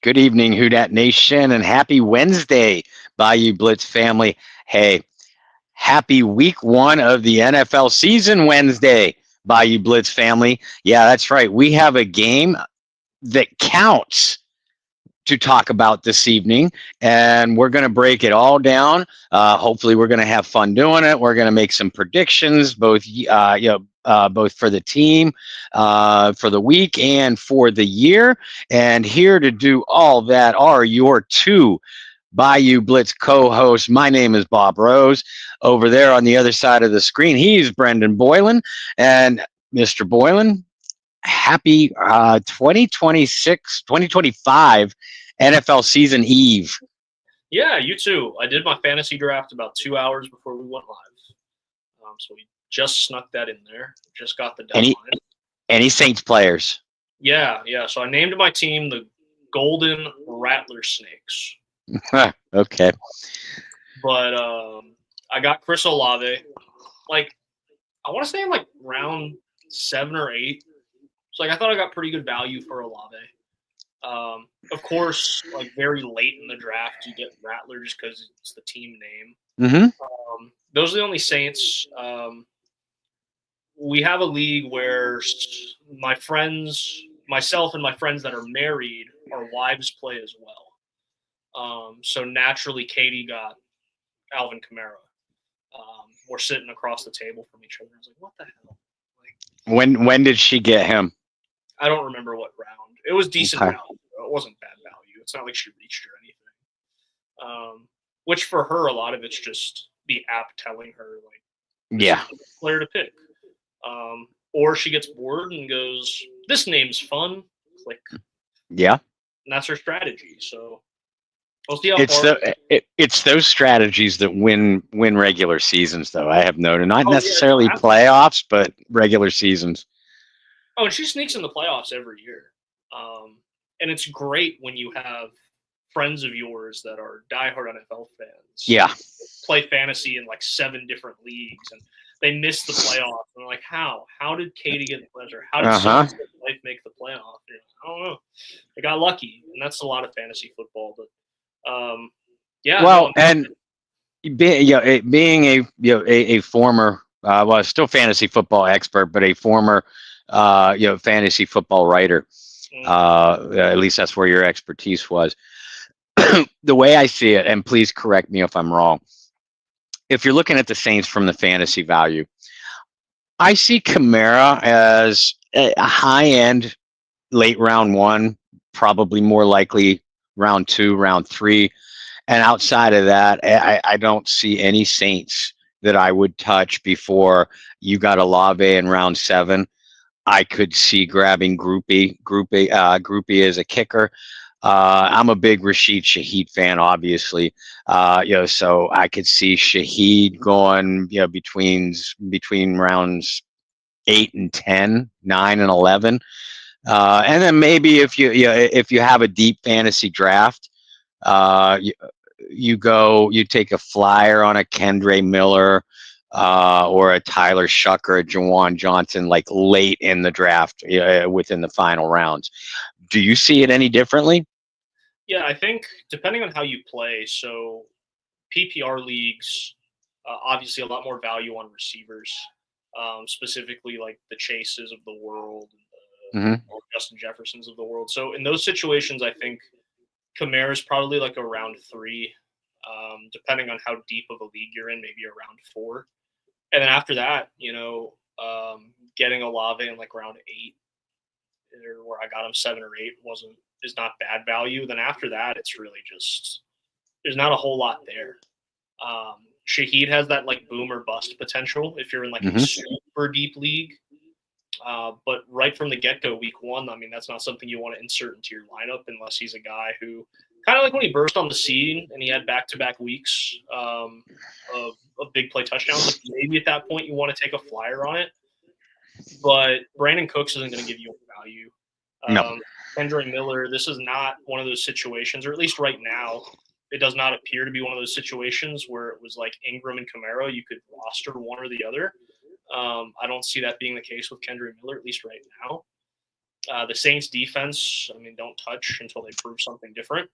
Good evening, Who Dat Nation, and happy Wednesday, Bayou Blitz family. Hey, happy week one of the NFL season Wednesday, Bayou Blitz family. Yeah, that's right. We have a game that counts to talk about this evening, and we're going to break it all down. Hopefully, we're going to have fun doing it. We're going to make some predictions, both for the team, for the week, and for the year. And here to do all that are your two Bayou Blitz co-hosts. My name is Bob Rose. Over there on the other side of the screen, he's Brendan Boylan, and Mr. Boylan, happy 2026, 2025 NFL season eve. Yeah, you too. I did my fantasy draft about 2 hours before we went live. So we just snuck that in there. Just got the deadline. Any Saints players? Yeah. So I named my team the Golden Rattler Snakes. Okay. But I got Chris Olave. I want to say in round 7 or 8. So I thought I got pretty good value for Olave. Of course, very late in the draft, you get Rattler just because it's the team name. Mm-hmm. Those are the only Saints. We have a league where myself and my friends that are married, our wives play as well. So naturally, Katie got Alvin Kamara. We're sitting across the table from each other. I was like, what the hell? When did she get him? I don't remember what round. It was decent value. It wasn't bad value. It's not like she reached or anything. Which for her, a lot of it's just the app telling her player to pick. Or she gets bored and goes, "This name's fun." Click. Yeah. And that's her strategy. So we'll see how it's those strategies that win regular seasons, though. I have noted, not necessarily playoffs, but regular seasons. Oh, and she sneaks in the playoffs every year. And it's great when you have friends of yours that are diehard NFL fans. Yeah. Play fantasy in 7 different leagues, and they miss the playoffs. And they're like, how? How did Katie get the pleasure? How did someone's life make the playoff? I don't know. They got lucky, and that's a lot of fantasy football. But yeah. Well, and being a former, still fantasy football expert, but a former, fantasy football writer. At least that's where your expertise was. The way I see it, and please correct me if I'm wrong, if you're looking at the Saints from the fantasy value, I see Kamara as a high-end late round 1, probably more likely round 2, round 3. And outside of that, I don't see any Saints that I would touch before you got Olave in round 7. I could see grabbing Groupie as a kicker. I'm a big Rashid Shaheed fan, obviously. So I could see Shaheed going, between rounds 8 and 10, 9 and 11, and then maybe if you have a deep fantasy draft, you take a flyer on a Kendre Miller. Or a Tyler Shuck or a Jawan Johnson, late in the draft, within the final rounds. Do you see it any differently? Yeah, I think depending on how you play, so PPR leagues, obviously a lot more value on receivers, specifically the Chases of the world, and the Justin Jeffersons of the world. So in those situations, I think Kamara is probably a round 3, depending on how deep of a league you're in, maybe a round 4. And then after that, getting Olave in round 8, where I got him 7 or 8, is not bad value. Then after that, it's really just there's not a whole lot there. Shaheed has that boom or bust potential if you're in a super deep league. But right from the get-go, week 1, I mean, that's not something you want to insert into your lineup unless he's a guy who, kind of when he burst on the scene and he had back-to-back weeks of big play touchdowns, maybe at that point you want to take a flyer on it. But Brandon Cooks isn't going to give you value. No. Kendre Miller, this is not one of those situations, or at least right now, it does not appear to be one of those situations where it was Ingram and Kamara, you could roster one or the other. I don't see that being the case with Kendre Miller, at least right now. The Saints defense, I mean, don't touch until they prove something different.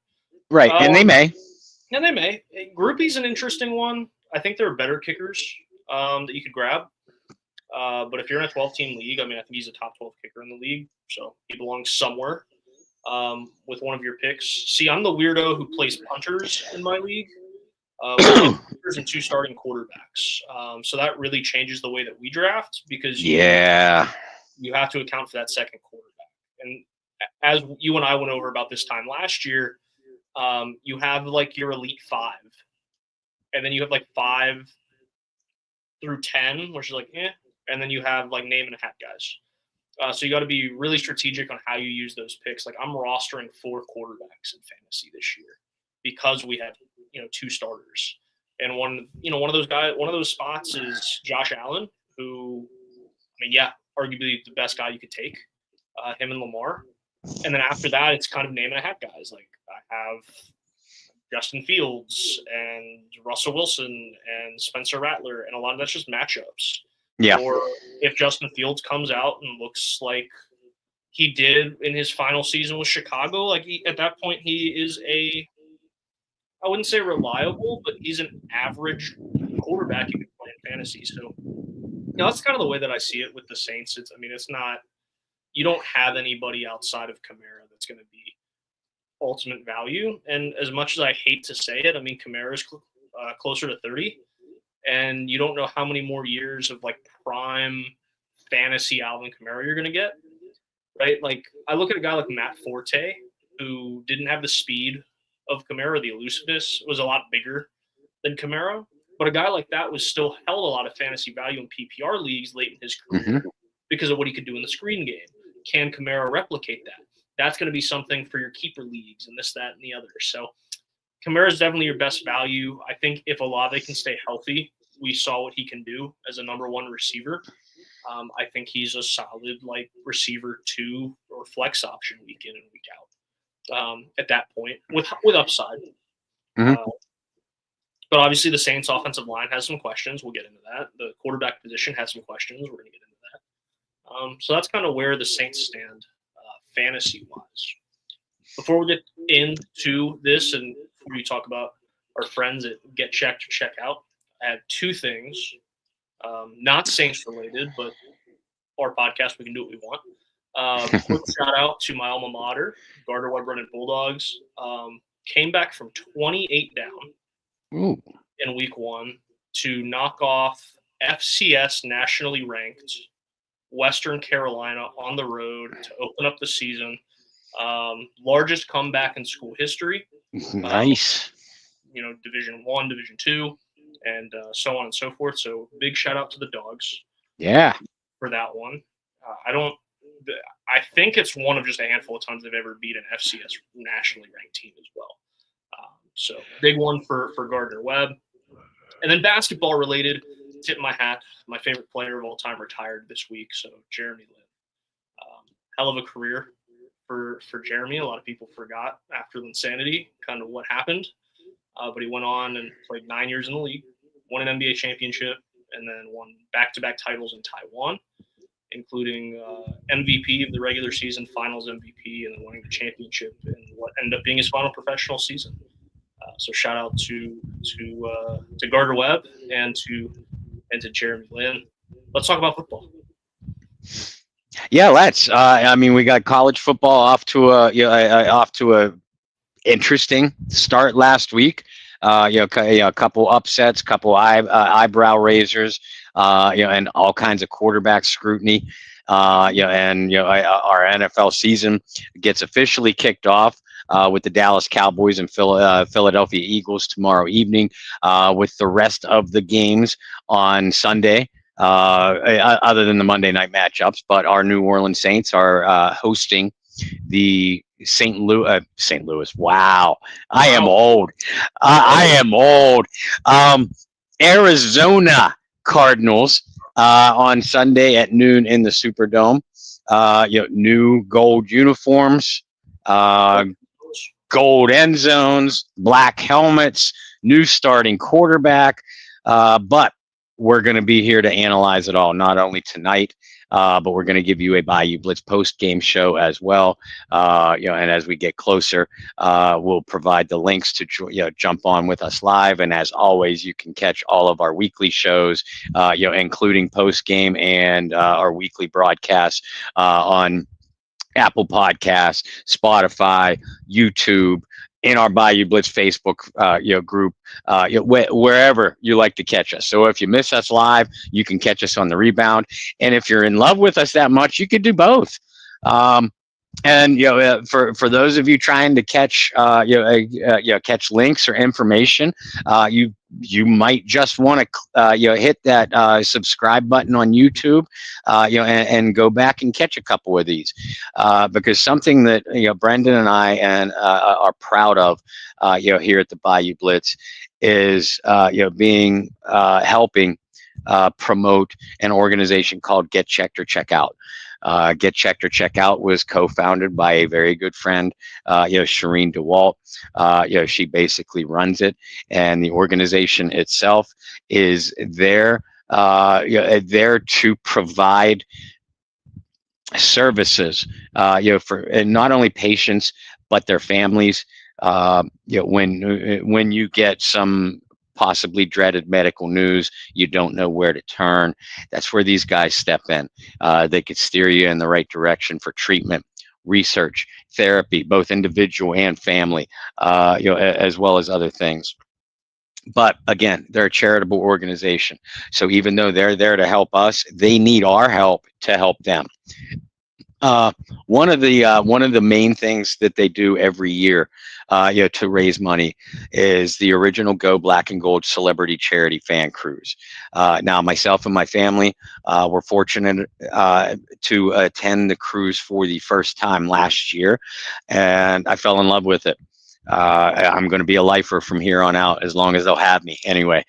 Right, and they may. And they may. Groupie's an interesting one. I think there are better kickers that you could grab. But if you're in a 12-team league, I mean, I think he's a top 12 kicker in the league, so he belongs somewhere with one of your picks. See, I'm the weirdo who plays punters in my league. Punters and 2 starting quarterbacks. So that really changes the way that we draft because you have to account for that second quarterback. And as you and I went over about this time last year, you have like your elite 5, and then you have like 5 through 10, which is like, and then you have like name and a hat guys. So you got to be really strategic on how you use those picks. Like I'm rostering 4 quarterbacks in fantasy this year because we had 2 starters, and one of those spots is Josh Allen, who, I mean, arguably the best guy you could take, him and Lamar. And then after that, it's kind of name and a hat guys. Like I have Justin Fields and Russell Wilson and Spencer Rattler, and a lot of that's just matchups. Yeah. Or if Justin Fields comes out and looks like he did in his final season with Chicago, like at that point he is I wouldn't say reliable, but he's an average quarterback you can play in fantasy. So that's kind of the way that I see it with the Saints. It's not, you don't have anybody outside of Kamara that's going to be ultimate value. And as much as I hate to say it, I mean, Kamara is closer to 30, and you don't know how many more years of like prime fantasy Alvin Kamara you're going to get, right? Like I look at a guy like Matt Forte, who didn't have the speed of Kamara. The elusiveness was a lot bigger than Kamara, but a guy like that was still held a lot of fantasy value in PPR leagues late in his career because of what he could do in the screen game. Can Kamara replicate that? That's going to be something for your keeper leagues and this, that, and the other. So Kamara is definitely your best value. I think if Olave can stay healthy, we saw what he can do as a number 1 receiver. I think he's a solid like receiver 2 or flex option week in and week out. At that point with upside. But obviously the Saints offensive line has some questions. We'll get into that. The quarterback position has some questions. We're going to get into that. So that's kind of where the Saints stand fantasy-wise. Before we get into this and before we talk about our friends at Get Checked or Check Out, I have 2 things, not Saints-related, but our podcast, we can do what we want. Quick shout-out to my alma mater, Gardner-Webb Brennan Bulldogs. Came back from 28 down in week 1 to knock off FCS nationally ranked Western Carolina on the road to open up the season. Largest comeback in school history. Nice. Division 1, Division 2, and so on and so forth. So big shout out to the Dogs. Yeah. For that one. I think it's one of just a handful of times they've ever beat an FCS nationally ranked team as well. So big one for Gardner-Webb. And then basketball related, tip my hat. My favorite player of all time retired this week. So Jeremy Lin. Hell of a career for Jeremy. A lot of people forgot after Linsanity kind of what happened. But he went on and played 9 years in the league, won an NBA championship, and then won back-to-back titles in Taiwan, including MVP of the regular season, finals MVP, and then winning the championship in what ended up being his final professional season. So shout out to Gardner-Webb and to Jeremy Lin. Let's talk about football. Yeah, let's. We got college football off to a interesting start last week. A couple upsets, couple eyebrow raisers, and all kinds of quarterback scrutiny. Our NFL season gets officially kicked off with the Dallas Cowboys and Philadelphia Eagles tomorrow evening, with the rest of the games on Sunday, other than the Monday night matchups. But our New Orleans Saints are hosting the St. Louis. Wow. I am old. I am old. Arizona Cardinals on Sunday at noon in the Superdome. New gold uniforms, gold end zones, black helmets, new starting quarterback. But we're going to be here to analyze it all, not only tonight, but we're going to give you a Bayou Blitz post game show as well. And as we get closer, we'll provide the links to jump on with us live. And as always, you can catch all of our weekly shows, including post game and our weekly broadcasts on Apple Podcasts, Spotify, YouTube, in our Bayou Blitz Facebook group, wherever you like to catch us. So if you miss us live, you can catch us on the rebound. And if you're in love with us that much, you could do both. And for those of you trying to catch catch links or information, you might just want to hit that subscribe button on YouTube, and go back and catch a couple of these, because something that Brendan and I are proud of here at the Bayou Blitz is helping promote an organization called Get Checked or Check Out. Get Checked or Check Out was co-founded by a very good friend, Shireen DeWalt. She basically runs it, and the organization itself is there to provide services, for not only patients but their families. When you get some possibly dreaded medical news, you don't know where to turn. That's where these guys step in. They could steer you in the right direction for treatment, research, therapy, both individual and family, as well as other things. But again, they're a charitable organization. So even though they're there to help us, they need our help to help them. One of the main things that they do every year, to raise money, is the original Go Black and Gold Celebrity Charity Fan Cruise. Now, myself and my family were fortunate to attend the cruise for the first time last year, and I fell in love with it. I'm going to be a lifer from here on out as long as they'll have me. Anyway.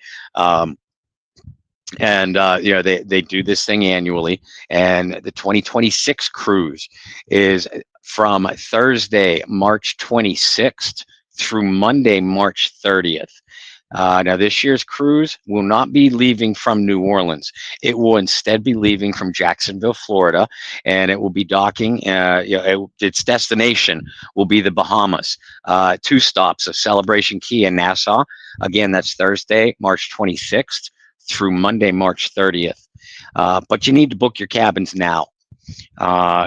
They do this thing annually, and the 2026 cruise is from Thursday, March 26th through Monday, March 30th. Now, this year's cruise will not be leaving from New Orleans. It will instead be leaving from Jacksonville, Florida, and it will be docking. Its destination will be the Bahamas. 2 stops of Celebration Key and Nassau. Again, that's Thursday, March 26th. Through Monday, March 30th. But you need to book your cabins now.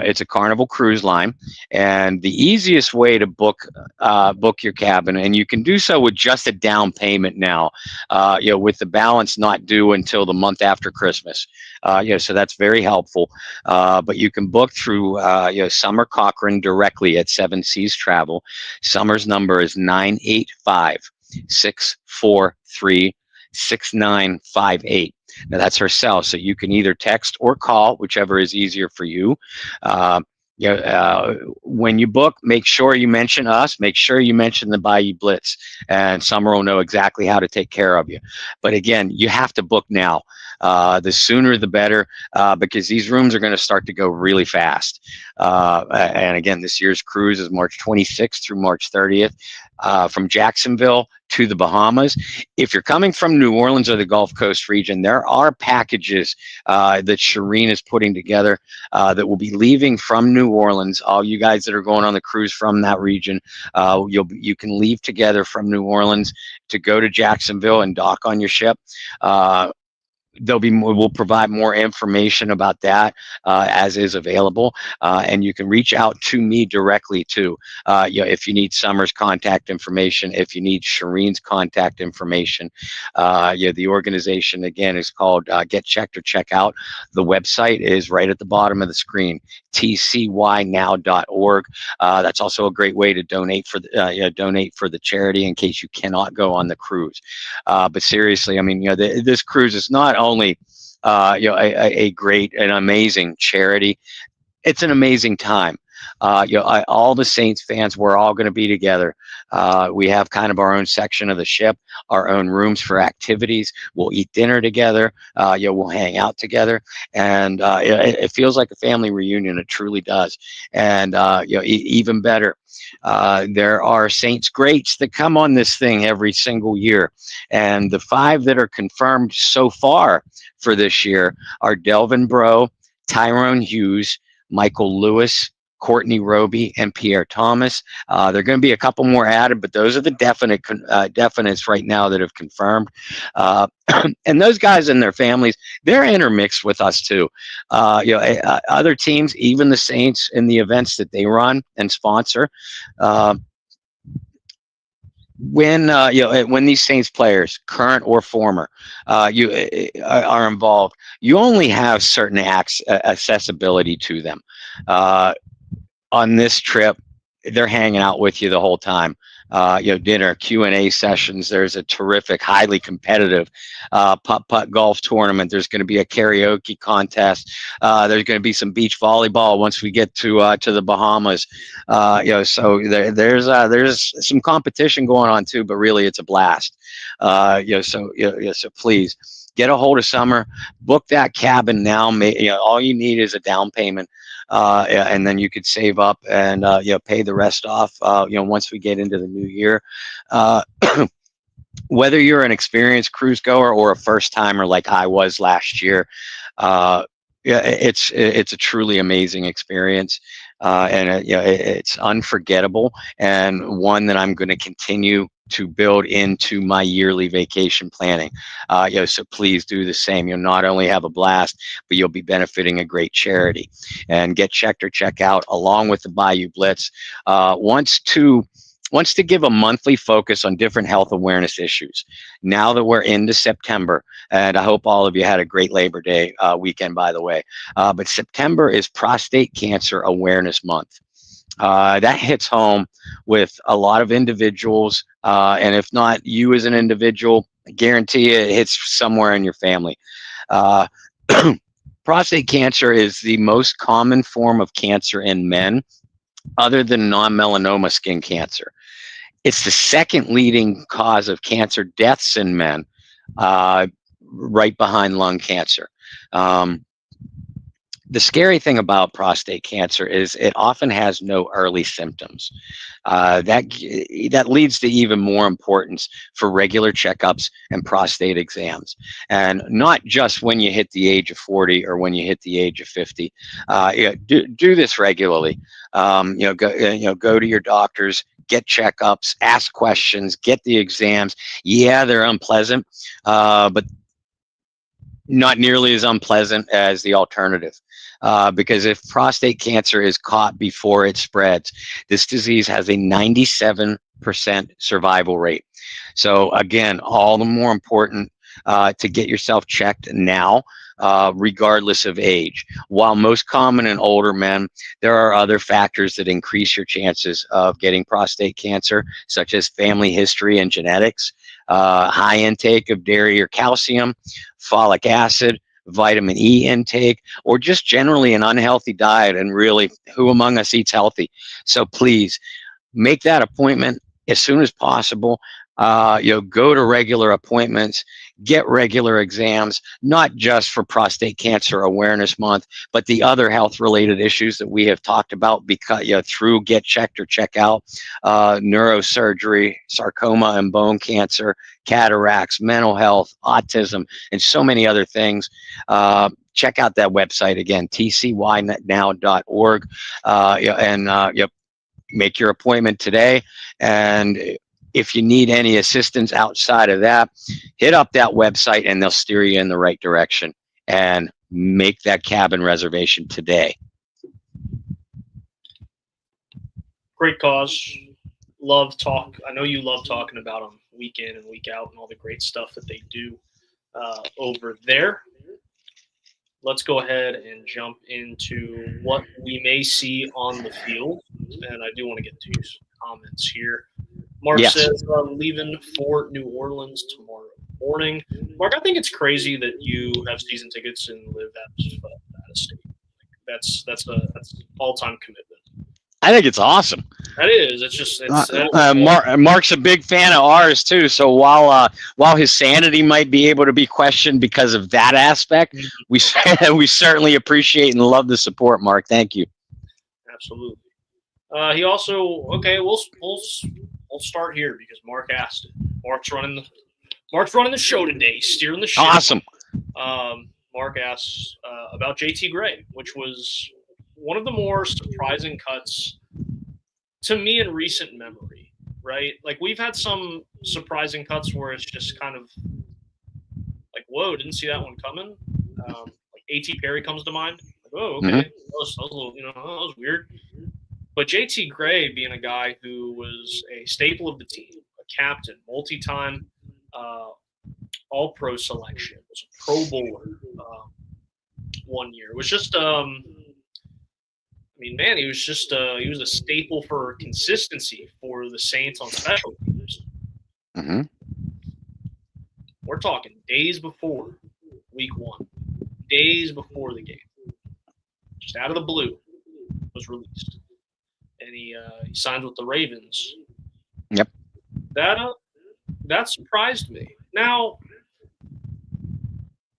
It's a Carnival cruise line, and the easiest way to book your cabin, and you can do so with just a down payment now, with the balance not due until the month after Christmas. So that's very helpful. But you can book through Summer Cochran directly at Seven Seas Travel. Summer's number is 985-643-6958. Now that's her cell, so you can either text or call, whichever is easier for you. When you book, make sure you mention us. Make sure you mention the Bayou Blitz, and Summer will know exactly how to take care of you. But again, you have to book now. The sooner the better, because these rooms are going to start to go really fast. And again, this year's cruise is March 26th through March 30th, from Jacksonville to the Bahamas. If you're coming from New Orleans or the Gulf Coast region, there are packages that Shireen is putting together that will be leaving from New Orleans. All you guys that are going on the cruise from that region, you can leave together from New Orleans to go to Jacksonville and dock on your ship. We'll provide more information about that as is available, and you can reach out to me directly too. If you need Summer's contact information, if you need Shireen's contact information. The organization again is called Get Checked or Check Out. The website is right at the bottom of the screen, tcynow.org. That's also a great way to donate for the charity in case you cannot go on the cruise. But seriously, I mean, this cruise is not only a great and amazing charity, it's an amazing time. All the Saints fans, we're all going to be together. We have kind of our own section of the ship, our own rooms for activities. We'll eat dinner together. We'll hang out together, and it feels like a family reunion. It truly does. And even better, there are Saints greats that come on this thing every single year, and the 5 that are confirmed so far for this year are Delvin Breaux, Tyrone Hughes, Michael Lewis, Courtney Roby, and Pierre Thomas. There are going to be a couple more added, but those are the definites right now that have confirmed. And those guys and their families, they're intermixed with us too. Other teams, even the Saints, in the events that they run and sponsor. When these Saints players, current or former, are involved, you only have certain accessibility to them. On this trip, they're hanging out with you the whole time. Dinner, Q&A sessions. There's a terrific, highly competitive putt golf tournament. There's going to be a karaoke contest. There's going to be some beach volleyball once we get to the Bahamas. So there's some competition going on too, but really it's a blast. So please get a hold of Summer, book that cabin now. All you need is a down payment. And then you could save up and pay the rest off once we get into the new year. Whether you're an experienced cruise goer or a first timer like I was last year, it's a truly amazing experience, and it's unforgettable, and one that I'm going to continue to build into my yearly vacation planning. So please do the same. You'll not only have a blast, but you'll be benefiting a great charity. And Get Checked or Check Out, along with the Bayou Blitz, wants to give a monthly focus on different health awareness issues. Now that we're into September, and I hope all of you had a great Labor Day weekend, by the way, but September is Prostate Cancer Awareness Month. That hits home with a lot of individuals, and if not you as an individual, I guarantee it hits somewhere in your family. Prostate cancer is the most common form of cancer in men, other than non-melanoma skin cancer. It's the second leading cause of cancer deaths in men, right behind lung cancer. The scary thing about prostate cancer is it often has no early symptoms. That leads to even more importance for regular checkups and prostate exams, and not just when you hit the age of 40 or when you hit the age of 50. Do this regularly. Go to your doctors, get checkups, ask questions, get the exams. Yeah, they're unpleasant, but not nearly as unpleasant as the alternative. Because if prostate cancer is caught before it spreads, this disease has a 97% survival rate. So again, all the more important to get yourself checked now, regardless of age. While most common in older men, there are other factors that increase your chances of getting prostate cancer, such as family history and genetics, high intake of dairy or calcium, folic acid, vitamin E intake, or just generally an unhealthy diet. And really, who among us eats healthy? So please make that appointment as soon as possible. Go to regular appointments, get regular exams, not just for Prostate Cancer Awareness Month, but the other health-related issues that we have talked about because through Get Checked or Check Out, neurosurgery, sarcoma and bone cancer, cataracts, mental health, autism, and so many other things. Check out that website again, tcynow.org, and make your appointment today. And if you need any assistance outside of that, hit up that website and they'll steer you in the right direction, and make that cabin reservation today. Great cause. Love talk. I know you love talking about them week in and week out and all the great stuff that they do over there. Let's go ahead and jump into what we may see on the field. And I do want to get to some comments here. Mark says, leaving for New Orleans tomorrow morning. Mark, I think it's crazy that you have season tickets and live out of state. That's all-time commitment. I think it's awesome. That is. It's just Mark's a big fan of ours too. So while his sanity might be able to be questioned because of that aspect, we certainly appreciate and love the support, Mark. Thank you. Absolutely. He also We'll start here because Mark asked it. Mark's running the show today, steering the ship. Awesome. Mark asks about JT Gray, which was one of the more surprising cuts to me in recent memory, right? Like, we've had some surprising cuts where it's just kind of like, whoa, didn't see that one coming. Like A.T. Perry comes to mind. Like, oh, okay, that was a little, that was weird. But JT Gray, being a guy who was a staple of the team, a captain, multi-time All-Pro selection, was a Pro Bowler 1 year. It was just, man, he was just he was a staple for consistency for the Saints on special teams. Mm-hmm. We're talking days before week 1, days before the game, just out of the blue, was released, and he signed with the Ravens. Yep. That surprised me. Now,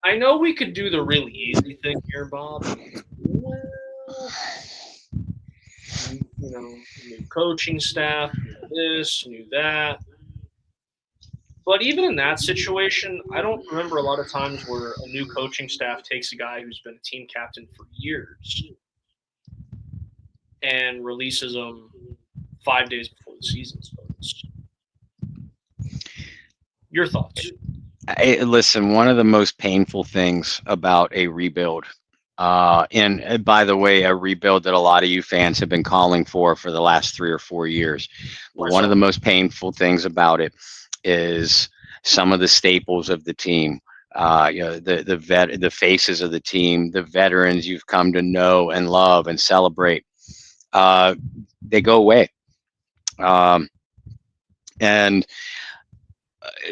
I know we could do the really easy thing here, Bob. Well, new coaching staff, knew this, knew that. But even in that situation, I don't remember a lot of times where a new coaching staff takes a guy who's been a team captain for years and releases him 5 days before the season starts. Your thoughts? Listen, one of the most painful things about a rebuild, and by the way, a rebuild that a lot of you fans have been calling for the last 3 or 4 years. One of the most painful things about it is some of the staples of the team, the faces of the team, the veterans you've come to know and love and celebrate. They go away. And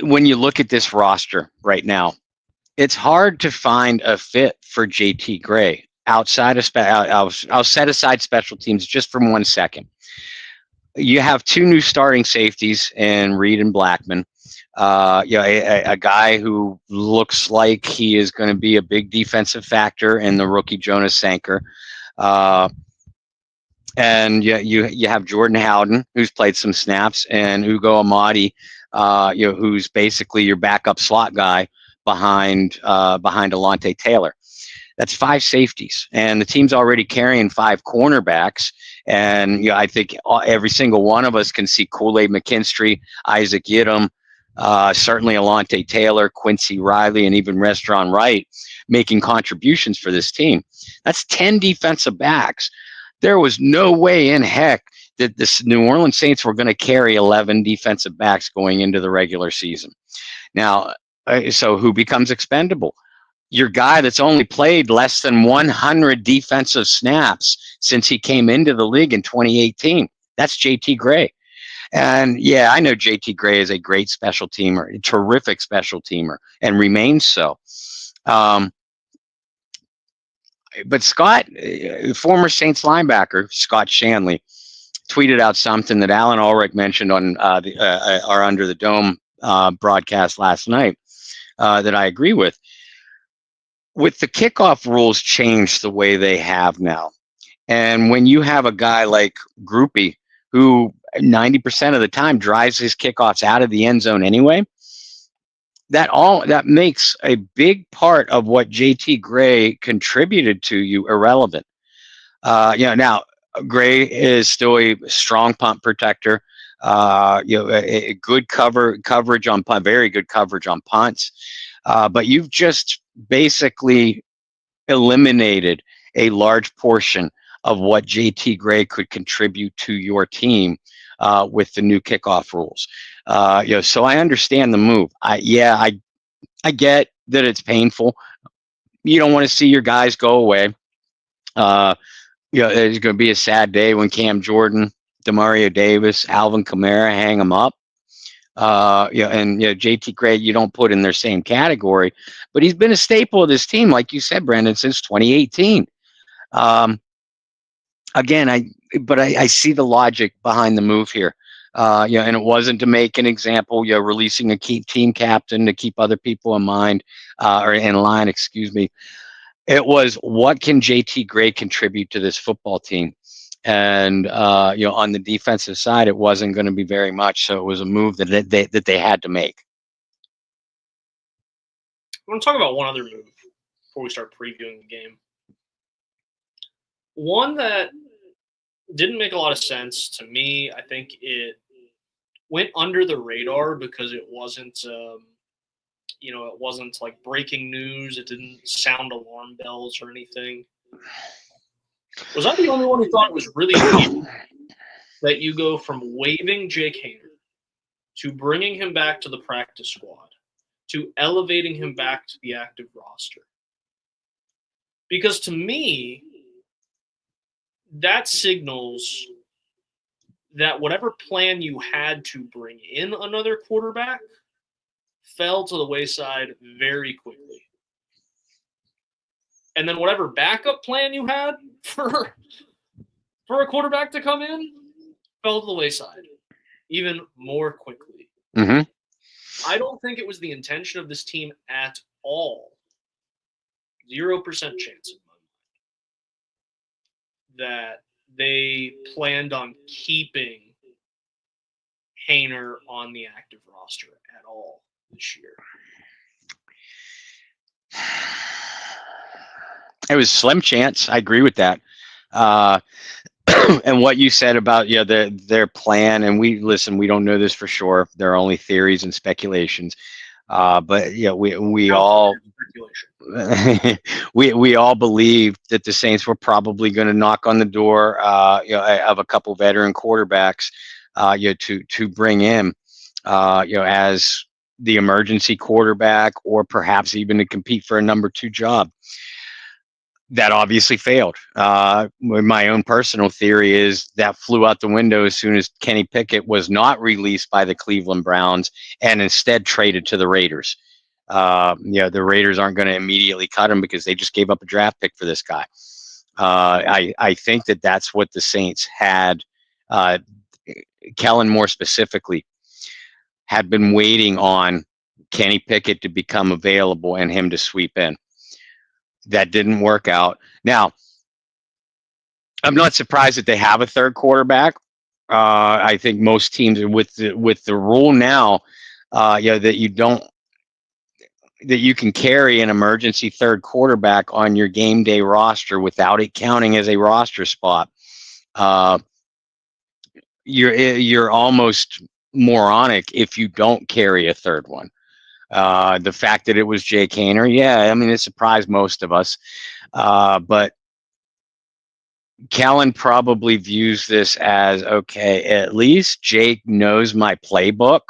when you look at this roster right now, it's hard to find a fit for JT Gray outside of I'll set aside special teams just for 1 second. You have 2 new starting safeties in Reed and Blackman. A guy who looks like he is going to be a big defensive factor in the rookie Jonas Sanker. And you have Jordan Howden, who's played some snaps, and Ugo Amadi, who's basically your backup slot guy behind Alontae Taylor. That's 5 safeties, and the team's already carrying 5 cornerbacks. And I think every single one of us can see Kool-Aid McKinstry, Isaac Yiadom, certainly Alontae Taylor, Quincy Riley, and even Restaurant Wright making contributions for this team. That's 10 defensive backs. There was no way in heck that the New Orleans Saints were going to carry 11 defensive backs going into the regular season. Now, so who becomes expendable? Your guy that's only played less than 100 defensive snaps since he came into the league in 2018. That's JT Gray. And yeah, I know JT Gray is a great special teamer, a terrific special teamer, and remains so. But Scott, former Saints linebacker, Scott Shanley, tweeted out something that Alan Ulrich mentioned on our Under the Dome broadcast last night that I agree with. With the kickoff rules changed the way they have now, and when you have a guy like Groupie, who 90% of the time drives his kickoffs out of the end zone anyway, that makes a big part of what JT Gray contributed to you irrelevant. Now Gray is still a strong punt protector. A good coverage on punt, very good coverage on punts. But you've just basically eliminated a large portion of what JT Gray could contribute to your team with the new kickoff rules. So I understand the move. I get that it's painful. You don't want to see your guys go away. It's going to be a sad day when Cam Jordan, Demario Davis, Alvin Kamara hang them up. JT Gray, you don't put in their same category, but he's been a staple of this team, like you said, Brandon, since 2018. Again, I see the logic behind the move here. And it wasn't to make an example, releasing a key team captain to keep other people in mind, or in line, excuse me. It was, what can JT Gray contribute to this football team? And, on the defensive side, it wasn't going to be very much. So it was a move that they had to make. I want to talk about one other move before we start previewing the game. One that didn't make a lot of sense to me. I think it went under the radar because it wasn't, it wasn't like breaking news. It didn't sound alarm bells or anything. Was I the only one who thought it was really weird that you go from waiving Jake Haener to bringing him back to the practice squad to elevating him back to the active roster? Because to me, that signals that whatever plan you had to bring in another quarterback fell to the wayside very quickly. And then whatever backup plan you had for a quarterback to come in fell to the wayside even more quickly. Mm-hmm. I don't think it was the intention of this team at all. 0% chance in my mind that they planned on keeping Haener on the active roster at all this year. It was slim chance. I agree with that. And what you said about their plan, and we don't know this for sure. There are only theories and speculations. But we all we all believed that the Saints were probably going to knock on the door of a couple veteran quarterbacks to bring in as the emergency quarterback, or perhaps even to compete for a number 2 job. That obviously failed. My own personal theory is that flew out the window as soon as Kenny Pickett was not released by the Cleveland Browns and instead traded to the Raiders. The Raiders aren't going to immediately cut him because they just gave up a draft pick for this guy. I think that's what the Saints had. Kellen, more specifically, had been waiting on Kenny Pickett to become available and him to sweep in. That didn't work out. Now, I'm not surprised that they have a third quarterback. I think most teams, with the rule now, that you can carry an emergency third quarterback on your game day roster without it counting as a roster spot. You're almost moronic if you don't carry a third one. The fact that it was Jake Haener, it surprised most of us. But Kellen probably views this as, okay, at least Jake knows my playbook.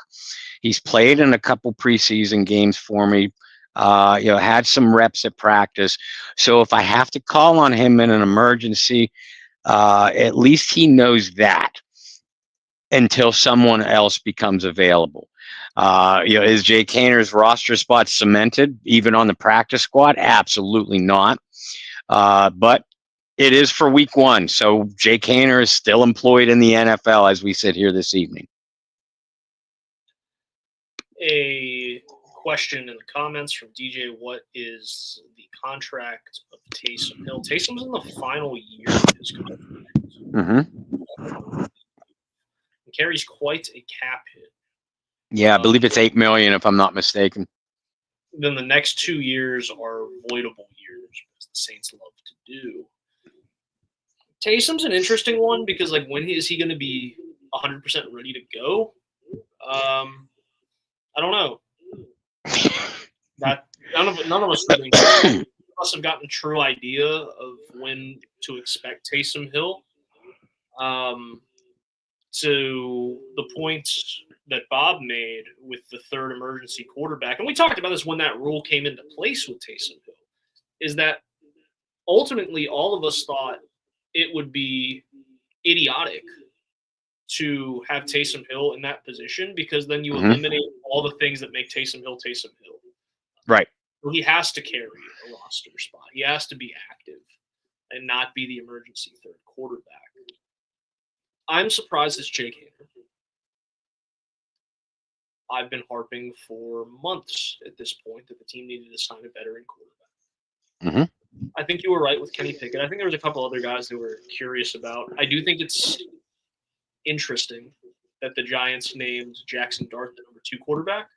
He's played in a couple preseason games for me, had some reps at practice. So if I have to call on him in an emergency, at least he knows that until someone else becomes available. Is Jake Haener's roster spot cemented even on the practice squad? Absolutely not. But it is for week 1. So Jake Haener is still employed in the NFL as we sit here this evening. A question in the comments from DJ: what is the contract of Taysom Hill? Taysom's in the final year of his contract. Mm-hmm. He carries quite a cap hit. Yeah, I believe it's $8 million, if I'm not mistaken. Then the next 2 years are voidable years, as the Saints love to do. Taysom's an interesting one because, when is he going to be 100% ready to go? I don't know. That none of us really must have gotten a true idea of when to expect Taysom Hill. To the point that Bob made with the third emergency quarterback, and we talked about this when that rule came into place with Taysom Hill, is that ultimately all of us thought it would be idiotic to have Taysom Hill in that position because then you eliminate all the things that make Taysom Hill Taysom Hill. Right. So he has to carry a roster spot. He has to be active and not be the emergency third quarterback. I'm surprised it's Jake Haener. I've been harping for months at this point that the team needed to sign a veteran quarterback. Mm-hmm. I think you were right with Kenny Pickett. I think there was a couple other guys that were curious about. I do think it's interesting that the Giants named Jackson Dart the number 2 quarterback.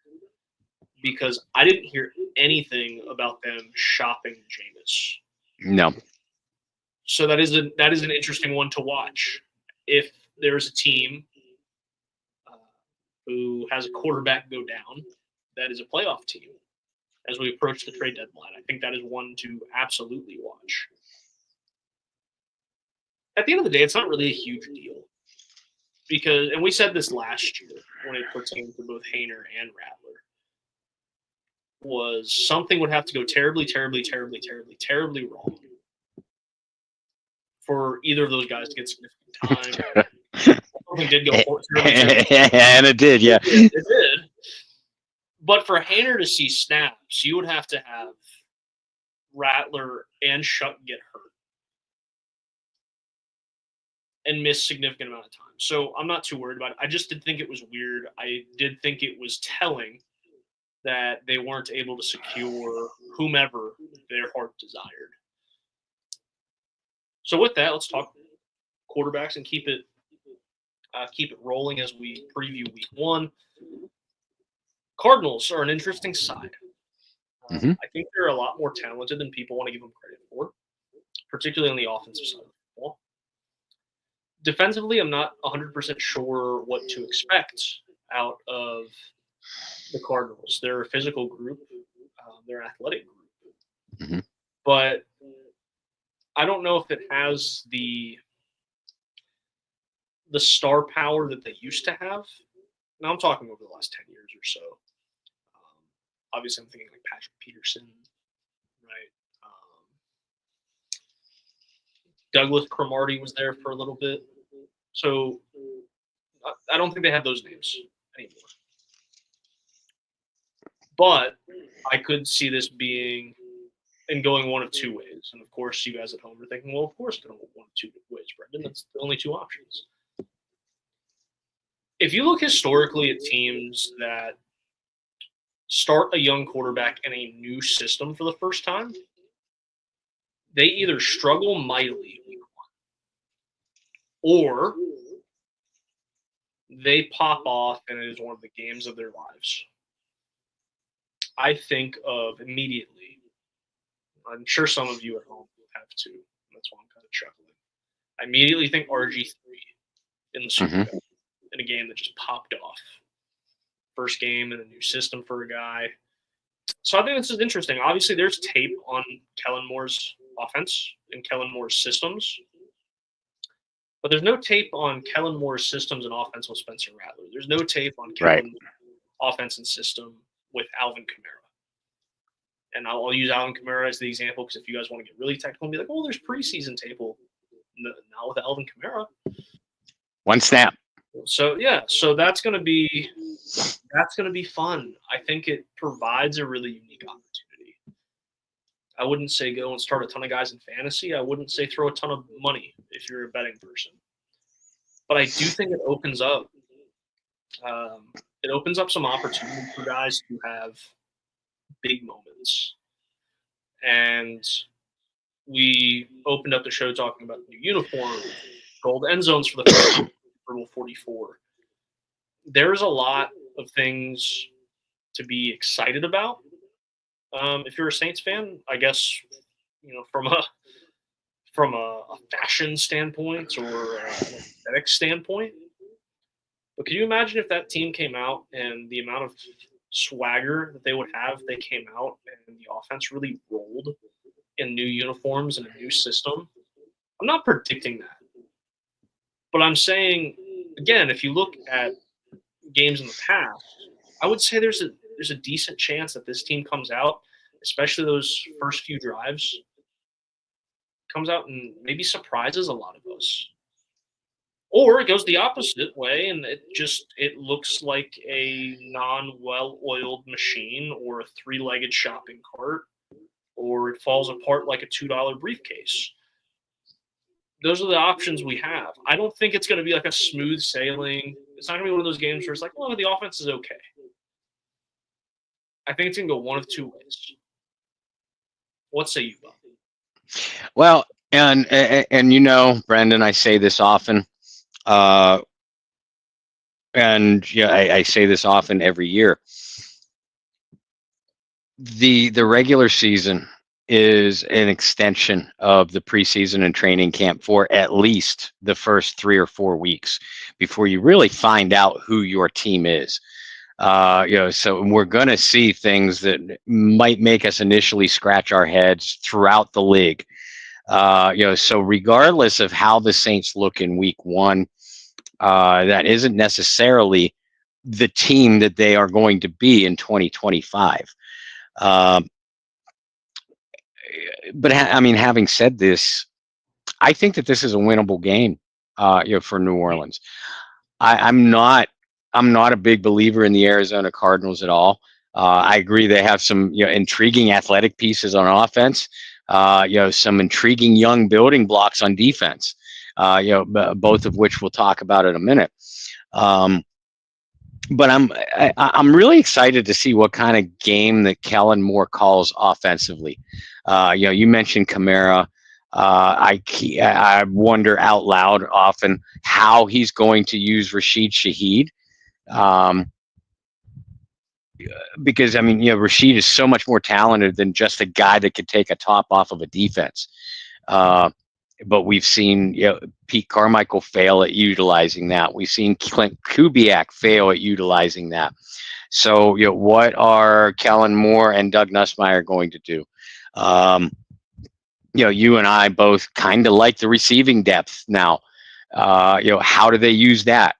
because I didn't hear anything about them shopping Jameis. No. So that is an interesting one to watch. If there's a team who has a quarterback go down, that is a playoff team as we approach the trade deadline. I think that is one to absolutely watch. At the end of the day, it's not really a huge deal because, and we said this last year when it pertained to both Haener and Rattler, was something would have to go terribly, terribly, terribly, terribly, terribly wrong for either of those guys to get significant time. Something did go terribly, terribly. And it did, yeah. It did. But for Haener to see snaps, you would have to have Rattler and Shuck get hurt and miss significant amount of time. So I'm not too worried about it. I just did think it was weird. I did think it was telling that they weren't able to secure whomever their heart desired. So with that, let's talk quarterbacks and keep it rolling as we preview week 1. Cardinals are an interesting side. I think they're a lot more talented than people want to give them credit for, particularly on the offensive side of the ball. Defensively, I'm not 100% sure what to expect out of the Cardinals. They're a physical group. They're an athletic group. But I don't know if it has the star power that they used to have. Now I'm talking over the last 10 years or so. Obviously, I'm thinking like Patrick Peterson, right? Douglas Cromartie was there for a little bit. So I don't think they have those names anymore. But I could see this being and going one of two ways. And of course, you guys at home are thinking, well, of course, it's going to go one of two ways, Brendan. That's the only two options. If you look historically at teams that start a young quarterback in a new system for the first time, they either struggle mightily week 1 or they pop off and it is one of the games of their lives. I think of immediately, I'm sure some of you at home have too. That's why I'm kind of chuckling. I immediately think RG3 in the Super Bowl in a game that just popped off. First game in a new system for a guy. So I think this is interesting. Obviously, there's tape on Kellen Moore's offense and Kellen Moore's systems. But there's no tape on Kellen Moore's systems and offense with Spencer Rattler. There's no tape on Kellen Moore's offense and system with Alvin Kamara. And I'll use Alvin Kamara as the example because if you guys want to get really technical and be like, oh, there's preseason tape. Well, not with Alvin Kamara. One snap. So yeah, so that's gonna be fun. I think it provides a really unique opportunity. I wouldn't say go and start a ton of guys in fantasy. I wouldn't say throw a ton of money if you're a betting person. But I do think it opens up some opportunity for guys who have big moments. And we opened up the show talking about new uniforms, gold end zones for the first Super Bowl 44. There's a lot of things to be excited about. If you're a Saints fan, I guess, from a fashion standpoint or an aesthetic standpoint. But could you imagine if that team came out and the amount of swagger that they would have if they came out and the offense really rolled in new uniforms and a new system? I'm not predicting that. But I'm saying, again, if you look at games in the past, I would say there's a decent chance that this team comes out, especially those first few drives, comes out and maybe surprises a lot of us. Or it goes the opposite way and it looks like a non-well-oiled machine or a 3-legged shopping cart, or it falls apart like a $2 briefcase. Those are the options we have. I don't think it's going to be like a smooth sailing. It's not going to be one of those games where it's like, well, the offense is okay. I think it's going to go one of two ways. What say you, Bob? Well, and Brendan, I say this often, and I say this often every year. the regular season is an extension of the preseason and training camp for at least the first 3 or 4 weeks before you really find out who your team is. So we're going to see things that might make us initially scratch our heads throughout the league. So regardless of how the Saints look in week one, that isn't necessarily the team that they are going to be in 2025. But I mean, having said this, I think that this is a winnable game, for New Orleans. I'm not a big believer in the Arizona Cardinals at all. I agree they have some intriguing athletic pieces on offense. Some intriguing young building blocks on defense. Both of which we'll talk about in a minute. But I'm really excited to see what kind of game that Kellen Moore calls offensively. You mentioned Kamara. I wonder out loud often how he's going to use Rashid Shaheed. Because I mean, Rashid is so much more talented than just a guy that could take a top off of a defense. But we've seen Pete Carmichael fail at utilizing that. We've seen Clint Kubiak fail at utilizing that. So what are Kellen Moore and Doug Nussmeier going to do? You and I both kind of like the receiving depth now. How do they use that?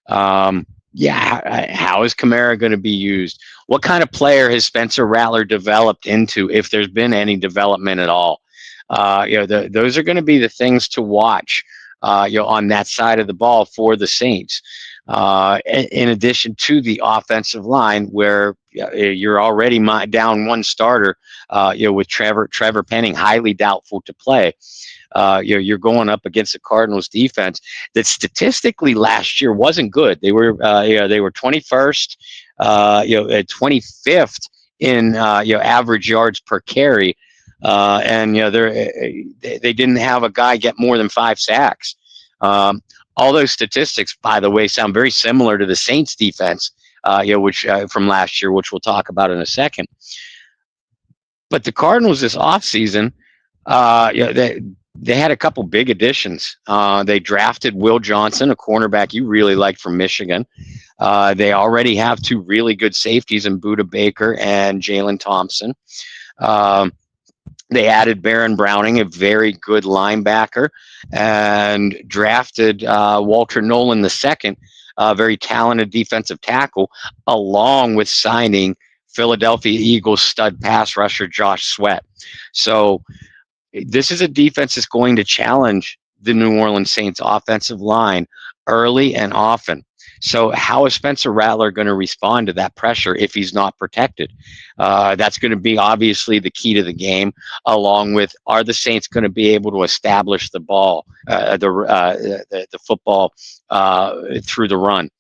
How is Kamara going to be used? What kind of player has Spencer Rattler developed into, if there's been any development at all? Those are going to be the things to watch, on that side of the ball for the Saints. In addition to the offensive line, where you're already down one starter, with Trevor Penning highly doubtful to play. You're going up against the Cardinals defense that statistically last year wasn't good. They were 21st, 25th in average yards per carry. And they didn't have a guy get more than 5 sacks. All those statistics, by the way, sound very similar to the Saints defense, which from last year, which we'll talk about in a second. But the Cardinals this offseason, they had a couple big additions. They drafted Will Johnson, a cornerback you really like from Michigan. They already have 2 really good safeties in Budda Baker and Jalen Thompson. They added Baron Browning, a very good linebacker, and drafted Walter Nolan II, a very talented defensive tackle, along with signing Philadelphia Eagles stud pass rusher Josh Sweat. So this is a defense that's going to challenge the New Orleans Saints offensive line early and often. So how is Spencer Rattler going to respond to that pressure if he's not protected? That's going to be obviously the key to the game, along with, are the Saints going to be able to establish the ball, the football through the run?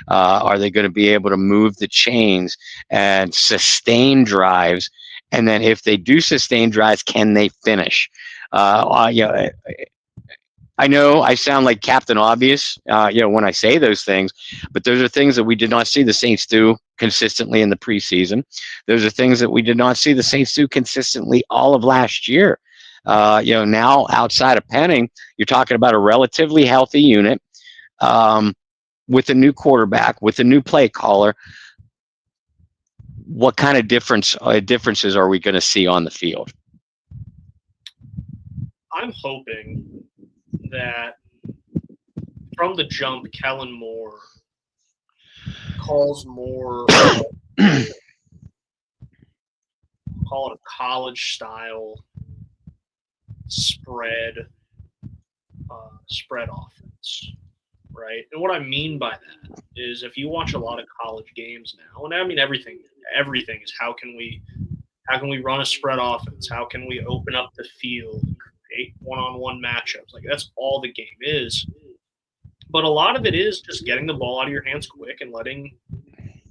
Are they going to be able to move the chains and sustain drives? And then if they do sustain drives, can they finish? I know I sound like Captain Obvious, when I say those things, but those are things that we did not see the Saints do consistently in the preseason. Those are things that we did not see the Saints do consistently all of last year. Now outside of Penning, you're talking about a relatively healthy unit, with a new quarterback, with a new play caller. What kind of differences are we going to see on the field? I'm hoping that from the jump, Kellen Moore calls more, call it a college style spread offense, right? And what I mean by that is, if you watch a lot of college games now, and I mean everything is how can we run a spread offense? How can we open up the field and create one-on-one matchups? Like, that's all the game is. But a lot of it is just getting the ball out of your hands quick and letting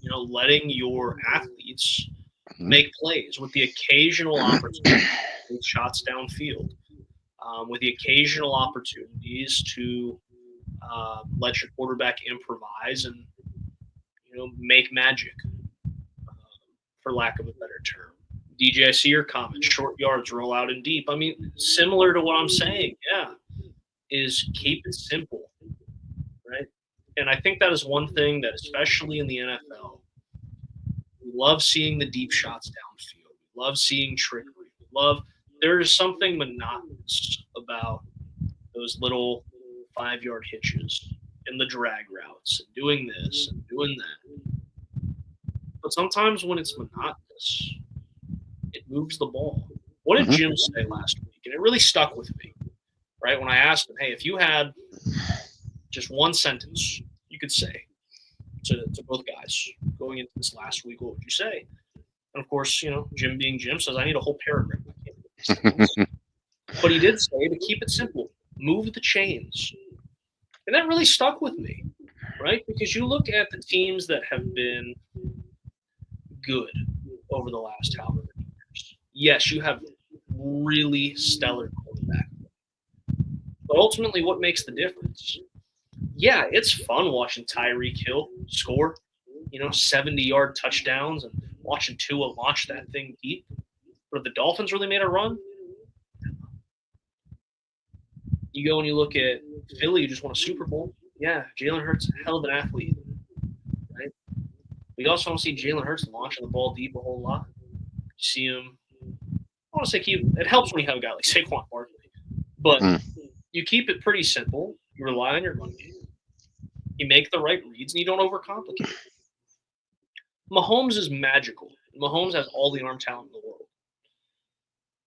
your athletes make plays with the occasional opportunity to take shots downfield, with the occasional opportunities to let your quarterback improvise and make magic, for lack of a better term. DJ, I see your comment. Short yards, roll out and deep. I mean, similar to what I'm saying, yeah, is keep it simple, right? And I think that is one thing that, especially in the NFL, we love seeing the deep shots downfield. We love seeing trickery. There is something monotonous about those little 5-yard hitches and the drag routes and doing this and doing that. But sometimes when it's monotonous, it moves the ball. What did Jim say last week? And it really stuck with me, right? When I asked him, hey, if you had just one sentence you could say to both guys going into this last week, what would you say? And of course, Jim being Jim says, I need a whole paragraph. I can't But he did say to keep it simple, move the chains. And that really stuck with me, right? Because you look at the teams that have been good over the last however many years. Yes, you have really stellar quarterback. But ultimately, what makes the difference? Yeah, it's fun watching Tyreek Hill score, 70-yard touchdowns and watching Tua launch that thing deep. But if the Dolphins really made a run, you go and you look at Philly, who just won a Super Bowl. Yeah, Jalen Hurts, a hell of an athlete, right? We also don't see Jalen Hurts launching the ball deep a whole lot. You see him. I want to say it helps when you have a guy like Saquon Barkley, but you keep it pretty simple. You rely on your run game. You make the right reads, and you don't overcomplicate it. Mahomes is magical. Mahomes has all the arm talent in the world.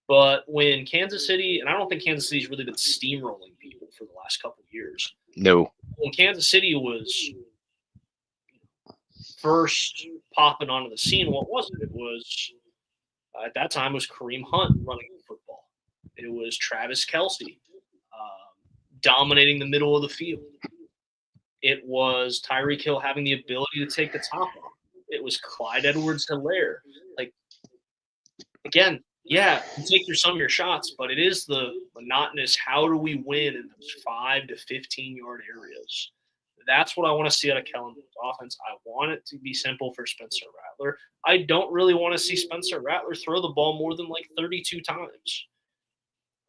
But when Kansas City, and I don't think Kansas City's really been steamrolling people for the last couple of years. No. When Kansas City was first popping onto the scene, what was it? It was, at that time, it was Kareem Hunt running the football. It was Travis Kelce dominating the middle of the field. It was Tyreek Hill having the ability to take the top off. It was Clyde Edwards-Helaire. Again, yeah, you take some of your shots, but it is the monotonous, how do we win in those 5 to 15-yard areas? That's what I want to see out of Kellen Moore's offense. I want it to be simple for Spencer Rattler. I don't really want to see Spencer Rattler throw the ball more than 32 times,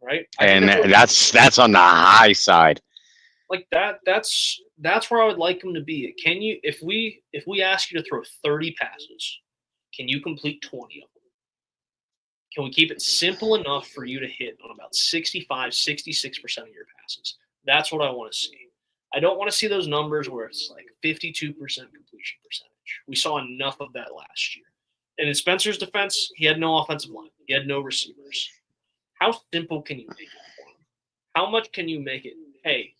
right? And that's on the high side. That's where I would like him to be. Can you, if we ask you to throw 30 passes, can you complete 20 of them? Can we keep it simple enough for you to hit on about 65, 66% of your passes? That's what I want to see. I don't want to see those numbers where it's 52% completion percentage. We saw enough of that last year. And in Spencer's defense, he had no offensive line. He had no receivers. How simple can you make it for him? How much can you make it? Hey,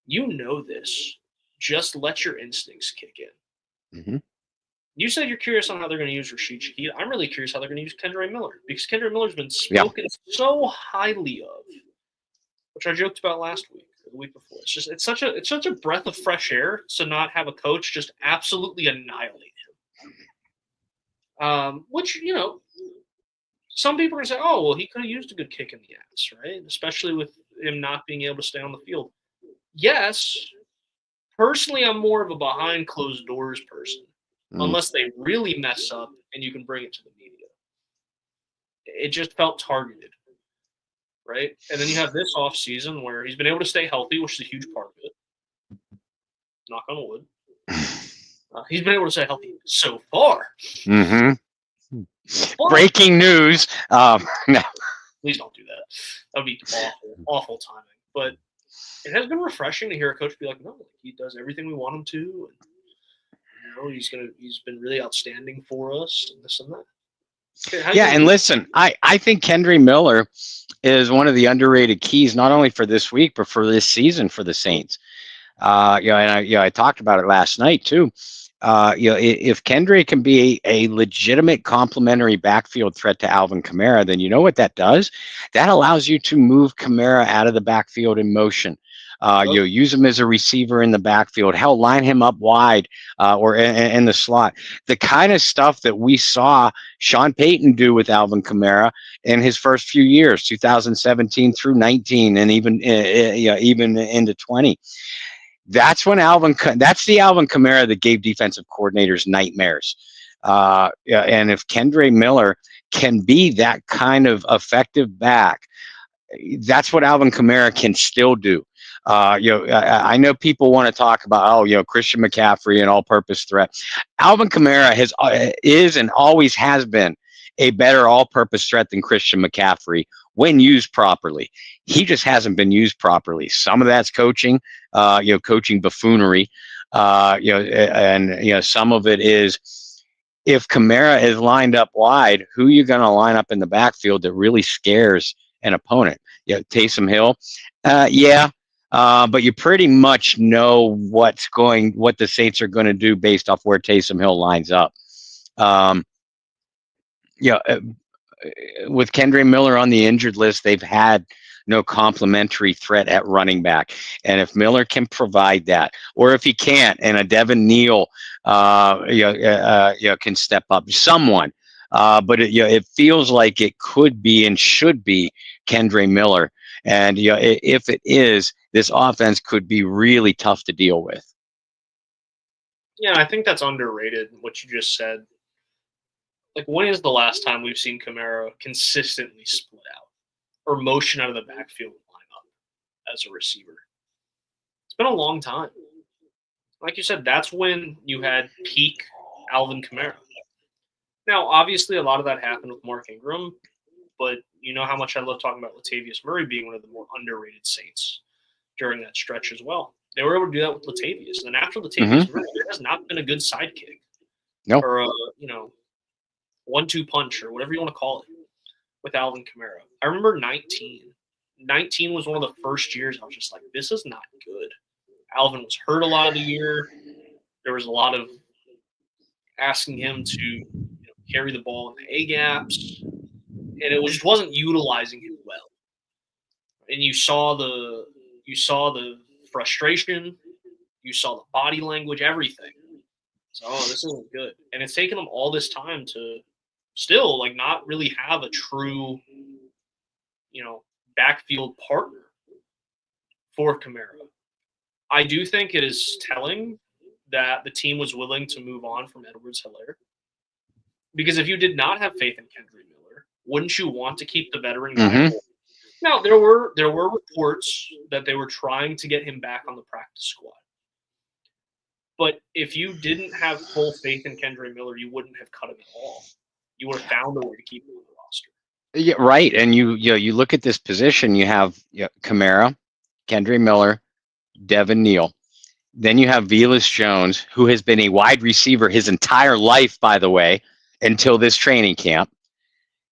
you know this. Just let your instincts kick in. Mm-hmm. You said you're curious on how they're going to use Rashid Shaheed. I'm really curious how they're going to use Kendre Miller, because Kendre Miller's been spoken so highly of, which I joked about last week or the week before. It's such a breath of fresh air to not have a coach just absolutely annihilate him. Which some people are going to say, oh well, he could have used a good kick in the ass, right? Especially with him not being able to stay on the field. Yes, personally, I'm more of a behind closed doors person. Unless they really mess up and you can bring it to the media. It just felt targeted, right? And then you have this offseason where he's been able to stay healthy, which is a huge part of it. Knock on wood. He's been able to stay healthy so far. Mm-hmm. Breaking news. No. Please don't do that. That would be awful timing. But it has been refreshing to hear a coach be like, no, he does everything we want him to. And, he's been really outstanding for us, and this and that. Okay, and listen, I think Kendre Miller is one of the underrated keys, not only for this week, but for this season for the Saints. I talked about it last night too. If Kendre can be a legitimate complementary backfield threat to Alvin Kamara, then you know what that does? That allows you to move Kamara out of the backfield in motion. Use him as a receiver in the backfield. Hell, line him up wide or in the slot. The kind of stuff that we saw Sean Payton do with Alvin Kamara in his first few years, 2017 through 19, and even into 20. That's the Alvin Kamara that gave defensive coordinators nightmares. And if Kendre Miller can be that kind of effective back, that's what Alvin Kamara can still do. I know people want to talk about, Christian McCaffrey, an all-purpose threat. Alvin Kamara is and always has been a better all-purpose threat than Christian McCaffrey when used properly. He just hasn't been used properly. Some of that's coaching, coaching buffoonery, and some of it is, if Kamara is lined up wide, who are you going to line up in the backfield that really scares an opponent? Taysom Hill, but you pretty much know what the Saints are going to do based off where Taysom Hill lines up. With Kendre Miller on the injured list, they've had no complementary threat at running back. And if Miller can provide that, or if he can't, and a Devin Neal, can step up, someone. But it feels like it could be and should be Kendre Miller. And if it is, this offense could be really tough to deal with. Yeah, I think that's underrated, what you just said. Like, when is the last time we've seen Kamara consistently split out or motion out of the backfield and line up as a receiver? It's been a long time. Like you said, that's when you had peak Alvin Kamara. Now, obviously, a lot of that happened with Mark Ingram, but you know how much I love talking about Latavius Murray being one of the more underrated Saints during that stretch as well. They were able to do that with Latavius. And then after Latavius Murray, there has not been a good sidekick. No. Or a, 1-2 punch or whatever you want to call it with Alvin Kamara. I remember 19. 19 was one of the first years I was just like, this is not good. Alvin was hurt a lot of the year. There was a lot of asking him to carry the ball in the A-gaps. And it just wasn't utilizing him well. And you saw the frustration, you saw the body language, everything. So, this isn't good. And it's taken them all this time to still not really have a true, backfield partner for Kamara. I do think it is telling that the team was willing to move on from Edwards-Helaire. Because if you did not have faith in Kendre Miller, wouldn't you want to keep the veteran guy? Now, there were reports that they were trying to get him back on the practice squad. But if you didn't have full faith in Kendre Miller, you wouldn't have cut him at all. You would have found a way to keep him on the roster. Yeah, right. And you look at this position, you have Kamara, Kendre Miller, Devin Neal. Then you have Velus Jones, who has been a wide receiver his entire life, by the way, until this training camp.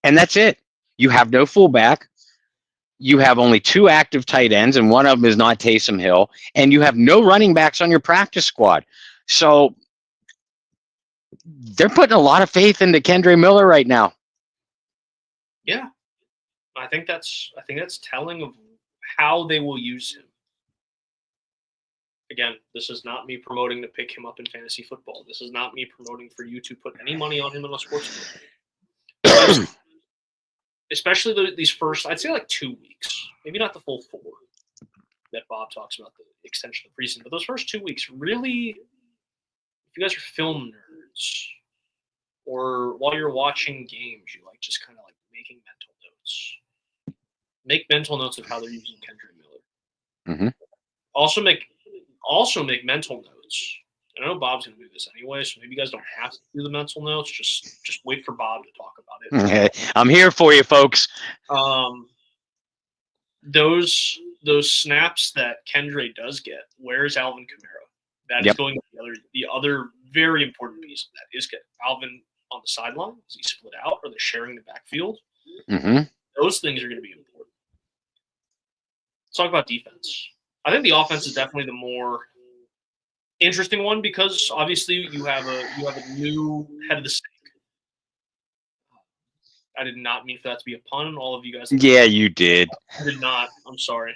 And that's it. You have no fullback. You have only 2 active tight ends, and one of them is not Taysom Hill. And you have no running backs on your practice squad. So they're putting a lot of faith into Kendre Miller right now. Yeah. I think that's telling of how they will use him. Again, this is not me promoting to pick him up in fantasy football. This is not me promoting for you to put any money on him in a sports book. Especially these first, I'd say 2 weeks, maybe not the full 4 that Bob talks about, the extension of the preseason, but those first 2 weeks, really, if you guys are film nerds, or while you're watching games, you just kind of making mental notes. Make mental notes of how they're using Kendre Miller. Also make mental notes. I know Bob's going to do this anyway, so maybe you guys don't have to do the mental notes. Just wait for Bob to talk about it. I'm here for you, folks. Those snaps that Kendre does get, where's Alvin Kamara? That is going to be the other very important piece of that. Is Alvin on the sideline? Is he split out? Are they sharing the backfield? Those things are going to be important. Let's talk about defense. I think the offense is definitely the more interesting one because obviously you have a new head of the snake. I did not mean for that to be a pun. All of you guys. Yeah, you did. I did not. I'm sorry.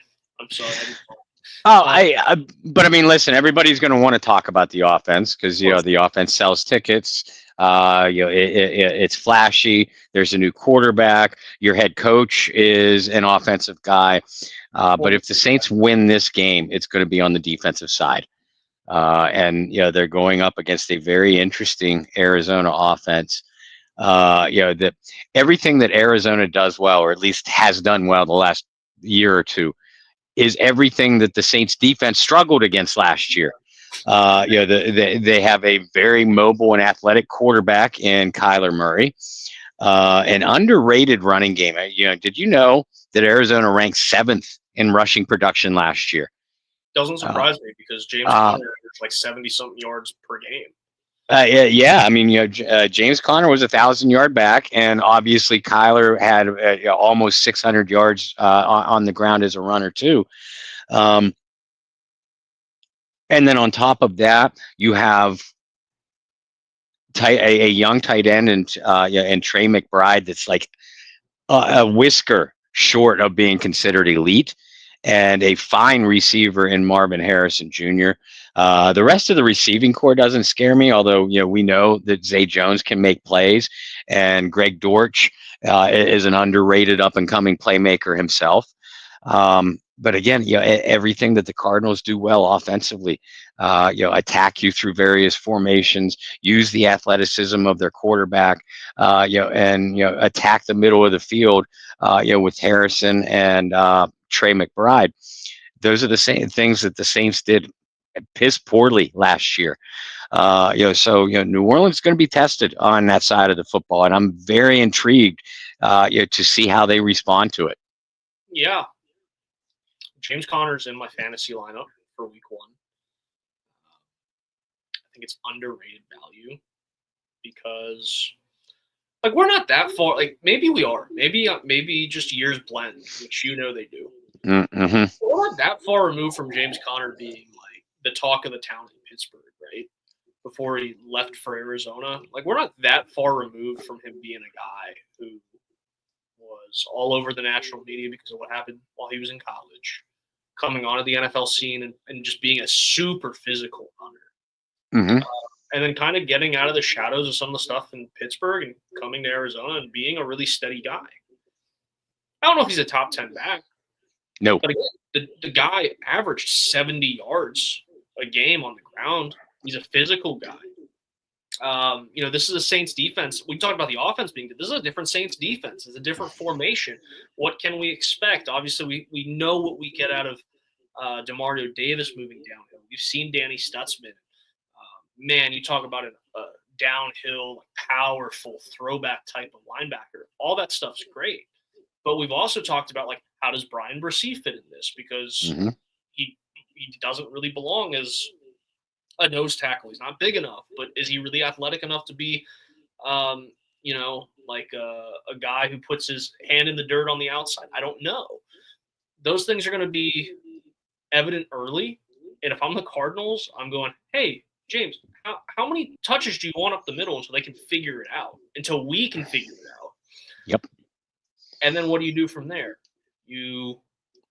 But I mean, listen, everybody's going to want to talk about the offense because the offense sells tickets. It's flashy. There's a new quarterback. Your head coach is an offensive guy. But if the Saints win this game, it's going to be on the defensive side. And they're going up against a very interesting Arizona offense. That everything that Arizona does well, or at least has done well the last year or two, is everything that the Saints defense struggled against last year. They have a very mobile and athletic quarterback in Kyler Murray, an underrated running game. Did you know that Arizona ranked 7th in rushing production last year? Doesn't surprise me because James Conner averaged like 70-something yards per game. Yeah, I mean, James Conner was 1,000-yard back, and obviously Kyler had almost 600 yards on the ground as a runner too. And then on top of that, you have a young tight end and Trey McBride that's like a whisker short of being considered elite, and a fine receiver in Marvin Harrison Jr. The rest of the receiving core doesn't scare me, although we know that Zay Jones can make plays, and Greg Dortch is an underrated up-and-coming playmaker himself. But again, everything that the Cardinals do well offensively, attack you through various formations, use the athleticism of their quarterback, and attack the middle of the field, with Harrison and Trey McBride. Those are the same things that the Saints did piss poorly last year. So New Orleans is going to be tested on that side of the football, and I'm very intrigued, to see how they respond to it. Yeah. James Conner's in my fantasy lineup for week 1. I think it's underrated value because, like, we're not that far. Like, maybe we are. Maybe just years blend, which they do. Mm-hmm. We're not that far removed from James Conner being like the talk of the town in Pittsburgh, right? Before he left for Arizona, like, we're not that far removed from him being a guy who was all over the national media because of what happened while he was in college, coming onto the NFL scene and just being a super physical runner. Mm-hmm. And then kind of getting out of the shadows of some of the stuff in Pittsburgh and coming to Arizona and being a really steady guy. I don't know if he's a top 10 back. No. But again, the guy averaged 70 yards a game on the ground. He's a physical guy. This is a Saints defense. We talked about the offense being good. This is a different Saints defense. It's a different formation. What can we expect? Obviously, we know what we get out of DeMario Davis moving downhill. We've seen Danny Stutzman. Man, you talk about a downhill, powerful throwback type of linebacker. All that stuff's great. But we've also talked about, like, how does Brian Bresee fit in this? Because he doesn't really belong as a nose tackle. He's not big enough, but is he really athletic enough to be, like a guy who puts his hand in the dirt on the outside? I don't know. Those things are going to be evident early. And if I'm the Cardinals, I'm going, hey, James, how many touches do you want up the middle until they can figure it out, until we can figure it out? Yep. And then what do you do from there? You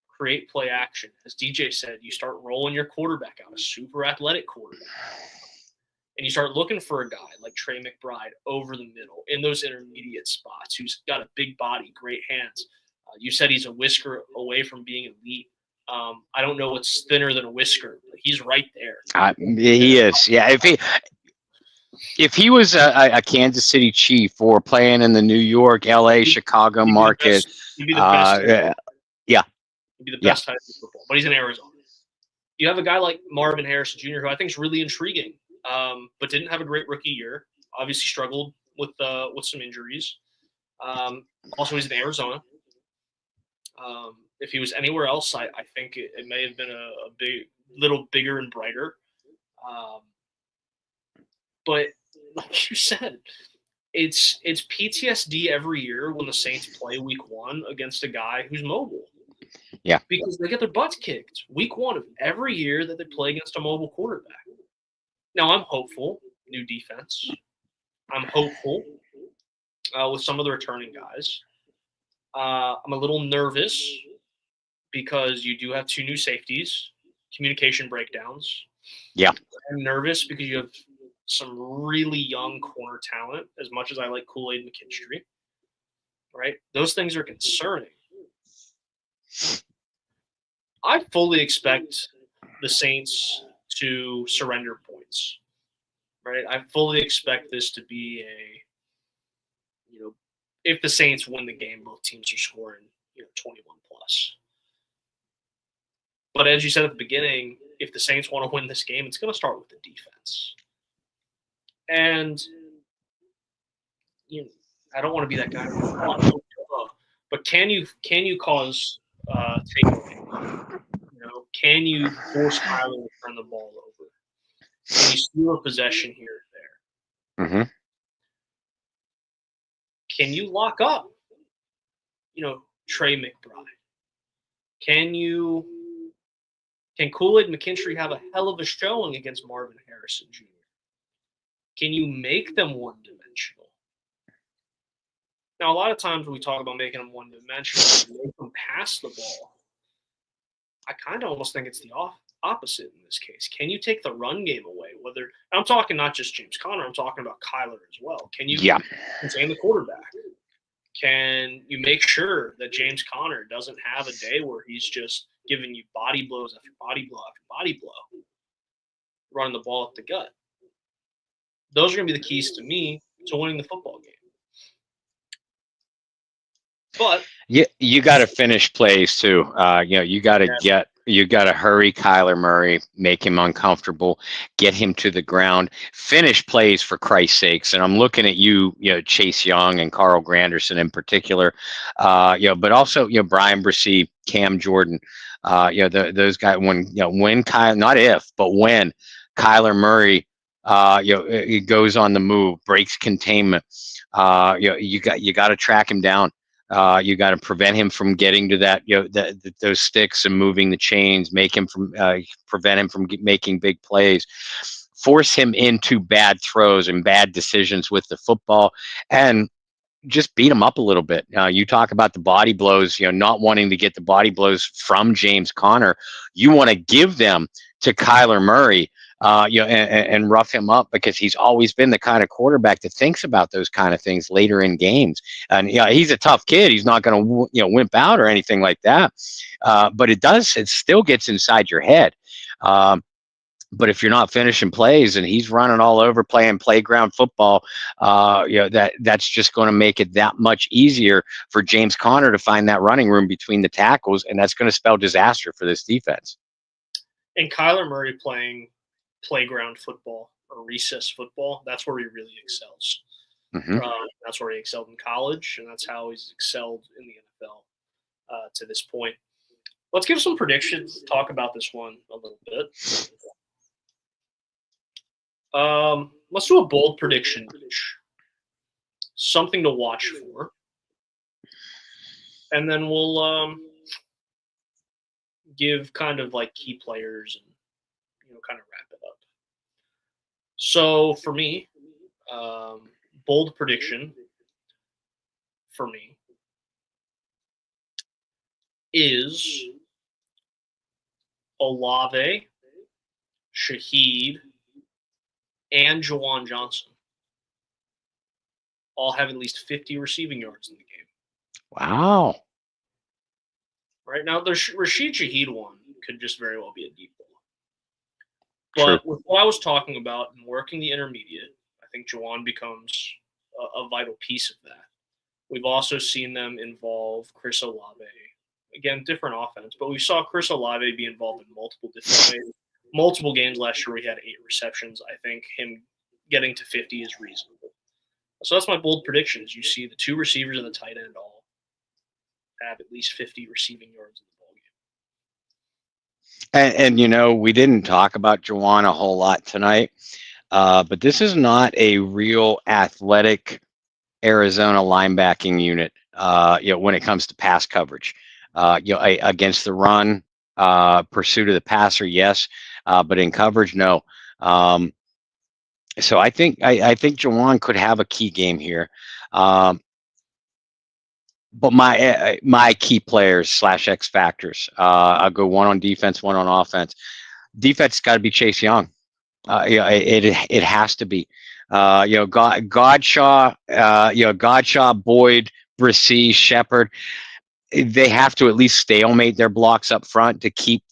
create play action. As DJ said, you start rolling your quarterback out, a super athletic quarterback. And you start looking for a guy like Trey McBride over the middle in those intermediate spots, who's got a big body, great hands. You said he's a whisker away from being elite. I don't know what's thinner than a whisker, but he's right there. He is. Yeah. If he was a Kansas City Chief or playing in the New York, LA, Chicago market, he'd be the best. Yeah. He'd be the best type of football, but he's in Arizona. You have a guy like Marvin Harrison Jr., who I think is really intriguing, but didn't have a great rookie year. Obviously struggled with some injuries. Also, he's in Arizona. If he was anywhere else, I think it may have been a little bigger and brighter. But like you said, it's PTSD every year when the Saints play week 1 against a guy who's mobile. Yeah. Because they get their butts kicked week 1 of every year that they play against a mobile quarterback. Now, I'm hopeful, new defense. I'm hopeful with some of the returning guys. I'm a little nervous because you do have 2 new safeties, communication breakdowns. Yeah. I'm nervous because you have some really young corner talent, as much as I like Kool-Aid McKinstry. Right? Those things are concerning. I fully expect the Saints to surrender points. Right? I fully expect this to be if the Saints win the game, both teams are scoring 21 plus. But as you said at the beginning, if the Saints want to win this game, it's going to start with the defense. And I don't want to be that guy, but can you cause takeaway? Can you force Kyler to turn the ball over? Can you steal a possession here or there? Mm-hmm. Can you lock up, Trey McBride? Can Kool-Aid McKinstry have a hell of a showing against Marvin Harrison Jr.? Can you make them one-dimensional? Now, a lot of times when we talk about making them one-dimensional, make them pass the ball, I kind of almost think it's the opposite in this case. Can you take the run game away? I'm talking not just James Conner, I'm talking about Kyler as well. Can you contain the quarterback? Can you make sure that James Conner doesn't have a day where he's just giving you body blows after body blow after body blow, running the ball up the gut? Those are going to be the keys to me to winning the football game. But you got to finish plays too. You got to hurry Kyler Murray, make him uncomfortable, get him to the ground, finish plays for Christ's sakes. And I'm looking at Chase Young and Carl Granderson in particular, but also Brian Bresee, Cam Jordan, those guys. When Kyler, not if, but when Kyler Murray, it goes on the move, breaks containment. You got to track him down. You got to prevent him from getting to that, those sticks and moving the chains, prevent him from making big plays, force him into bad throws and bad decisions with the football, and just beat him up a little bit. You talk about the body blows, not wanting to get the body blows from James Conner. You want to give them to Kyler Murray. And rough him up, because he's always been the kind of quarterback that thinks about those kind of things later in games. And he's a tough kid. He's not going to wimp out or anything like that. But it still gets inside your head. But if you're not finishing plays and he's running all over playing playground football, that's just going to make it that much easier for James Conner to find that running room between the tackles, and that's going to spell disaster for this defense. And Kyler Murray playing playground football or recess football, that's where he really excels. Mm-hmm. That's where he excelled in college, and that's how he's excelled in the NFL to this point. Let's give some predictions, talk about this one a little bit. Let's do a bold prediction, something to watch for, and then we'll give kind of like key players and kind of wrap it up. So for me, bold prediction for me is Olave, Shaheed, and Juwan Johnson all have at least 50 receiving yards in the game. Wow. Right now, the Rashid Shaheed one could just very well be a deep ball. But with what I was talking about and working the intermediate, I think Juwan becomes a vital piece of that. We've also seen them involve Chris Olave. Again, different offense, but we saw Chris Olave be involved in multiple different ways. Multiple games last year where he had 8 receptions. I think him getting to 50 is reasonable. So that's my bold prediction, is you see the 2 receivers and the tight end all have at least 50 receiving yards in the ball game. And we didn't talk about Juwan a whole lot tonight, but this is not a real athletic Arizona linebacking unit, when it comes to pass coverage. Against the run, pursuit of the passer, yes, but in coverage, no. So I think Juwan could have a key game here. But my key players / X factors, I'll go one on defense, one on offense. Defense got to be Chase Young. It has to be. Godshaw, Boyd, Bresee, Shepard. They have to at least stalemate their blocks up front to keep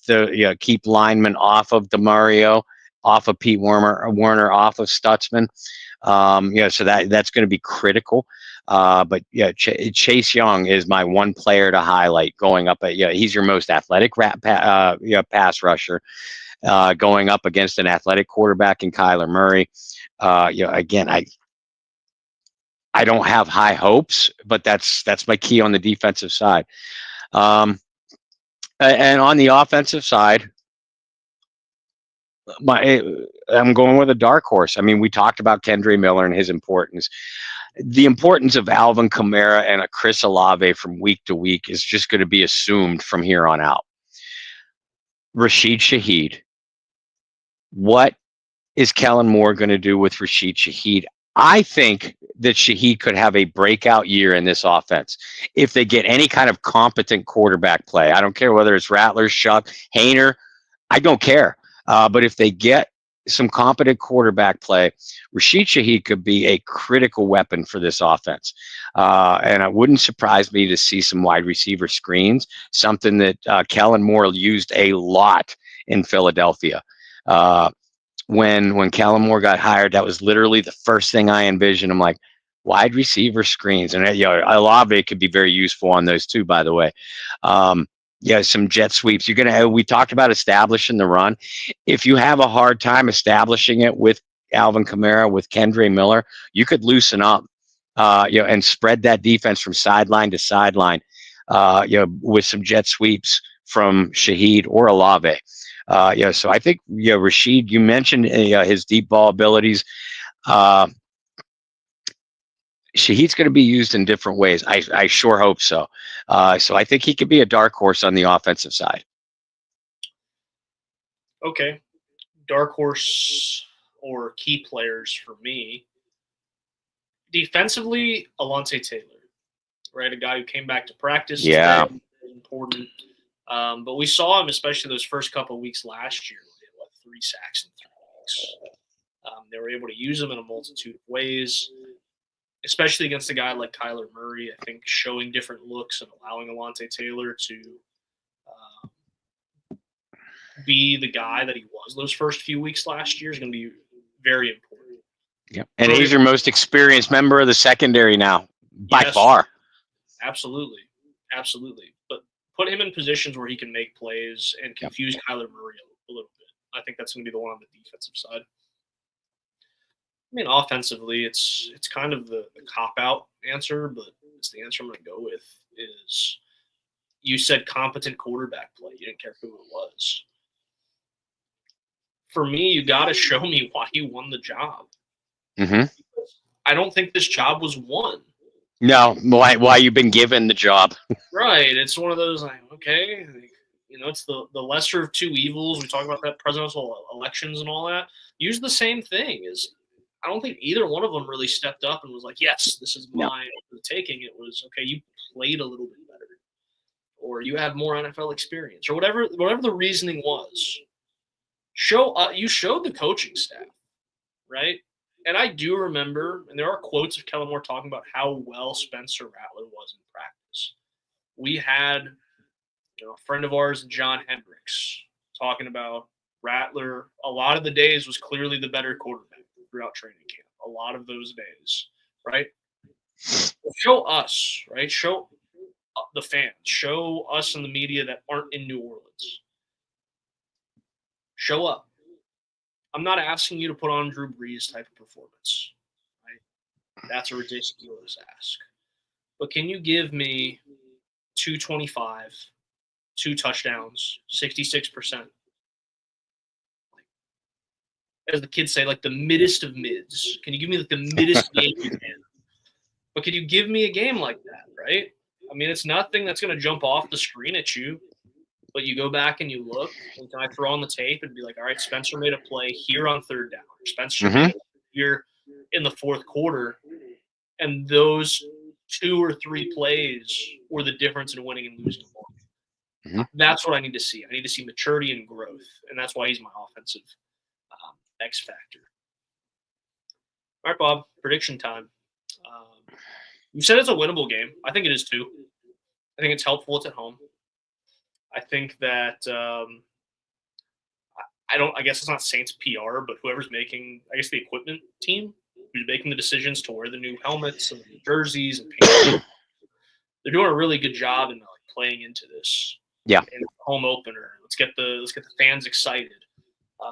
linemen off of DeMario off of Pete Warner, off of Stutzman. So that's going to be critical. But yeah, Chase Young is my one player to highlight going up at, he's your most athletic pass rusher, going up against an athletic quarterback in Kyler Murray. Again, I don't have high hopes, but that's my key on the defensive side. And on the offensive side, I'm going with a dark horse. I mean, we talked about Kendre Miller and his importance. The importance of Alvin Kamara and a Chris Olave from week to week is just going to be assumed from here on out. Rashid Shaheed. What is Kellen Moore going to do with Rashid Shaheed? I think that Shaheed could have a breakout year in this offense if they get any kind of competent quarterback play. I don't care whether it's Rattler, Shuck, Hayner. I don't care. But if they get some competent quarterback play, Rashid Shaheed could be a critical weapon for this offense. And it wouldn't surprise me to see some wide receiver screens, something that Kellen Moore used a lot in Philadelphia. When Kellen Moore got hired, that was literally the first thing I envisioned. I'm like, wide receiver screens. And Olave could be very useful on those too, by the way. Some jet sweeps. We talked about establishing the run. If you have a hard time establishing it with Alvin Kamara, with Kendre Miller, you could loosen up, and spread that defense from sideline to sideline, with some jet sweeps from Shaheed or Olave. So I think, Rashid, you mentioned his deep ball abilities. Shaheed's going to be used in different ways. I sure hope so. So I think he could be a dark horse on the offensive side. Okay. Dark horse or key players for me. Defensively, Alontae Taylor, right? A guy who came back to practice. Yeah. Today, important. But we saw him, especially those first couple of weeks last year, where they had 3 sacks in 3 weeks. They were able to use him in a multitude of ways, especially against a guy like Kyler Murray. I think showing different looks and allowing Alontae Taylor to be the guy that he was those first few weeks last year is going to be very important. Yeah, and he's your most experienced member of the secondary now, by far. Absolutely. But put him in positions where he can make plays and confuse Kyler Murray a little bit. I think that's going to be the one on the defensive side. I mean, offensively, it's kind of the cop-out answer, but it's the answer I'm going to go with. Is you said competent quarterback play. You didn't care who it was. For me, you got to show me why you won the job. Mm-hmm. I don't think this job was won. No, why you've been given the job. Right. It's one of those, like, okay, it's the lesser of two evils. We talk about that presidential elections and all that. Use the same thing. I don't think either one of them really stepped up and was like, yes, this is mine for the taking. It was, okay, you played a little bit better, or you have more NFL experience, or whatever the reasoning was. You showed the coaching staff, right? And I do remember, and there are quotes of Kellen Moore talking about how well Spencer Rattler was in practice. We had a friend of ours, John Hendricks, talking about Rattler. A lot of the days was clearly the better quarterback throughout training camp. A lot of those days, right? Show us, right? Show the fans. Show us in the media that aren't in New Orleans. Show up. I'm not asking you to put on Drew Brees type of performance, right? That's a ridiculous ask. But can you give me 225, 2 touchdowns, 66%? As the kids say, like the middest of mids. Can you give me like the middest game you can? But can you give me a game like that, right? I mean, it's nothing that's going to jump off the screen at you. But you go back and you look, and can I throw on the tape and be like, all right, Spencer made a play here on 3rd down. Or Spencer made a play here in the 4th quarter. And those 2 or 3 plays were the difference in winning and losing the ball. Mm-hmm. That's what I need to see. I need to see maturity and growth. And that's why he's my offensive X factor. All right, Bob, prediction time. You said it's a winnable game. I think it is too. I think it's helpful. It's at home. I think that I guess it's not Saints PR, but whoever's making, I guess the equipment team who's making the decisions to wear the new helmets and the jerseys and paint, they're doing a really good job in playing into this. Yeah. In the home opener. Let's get the fans excited.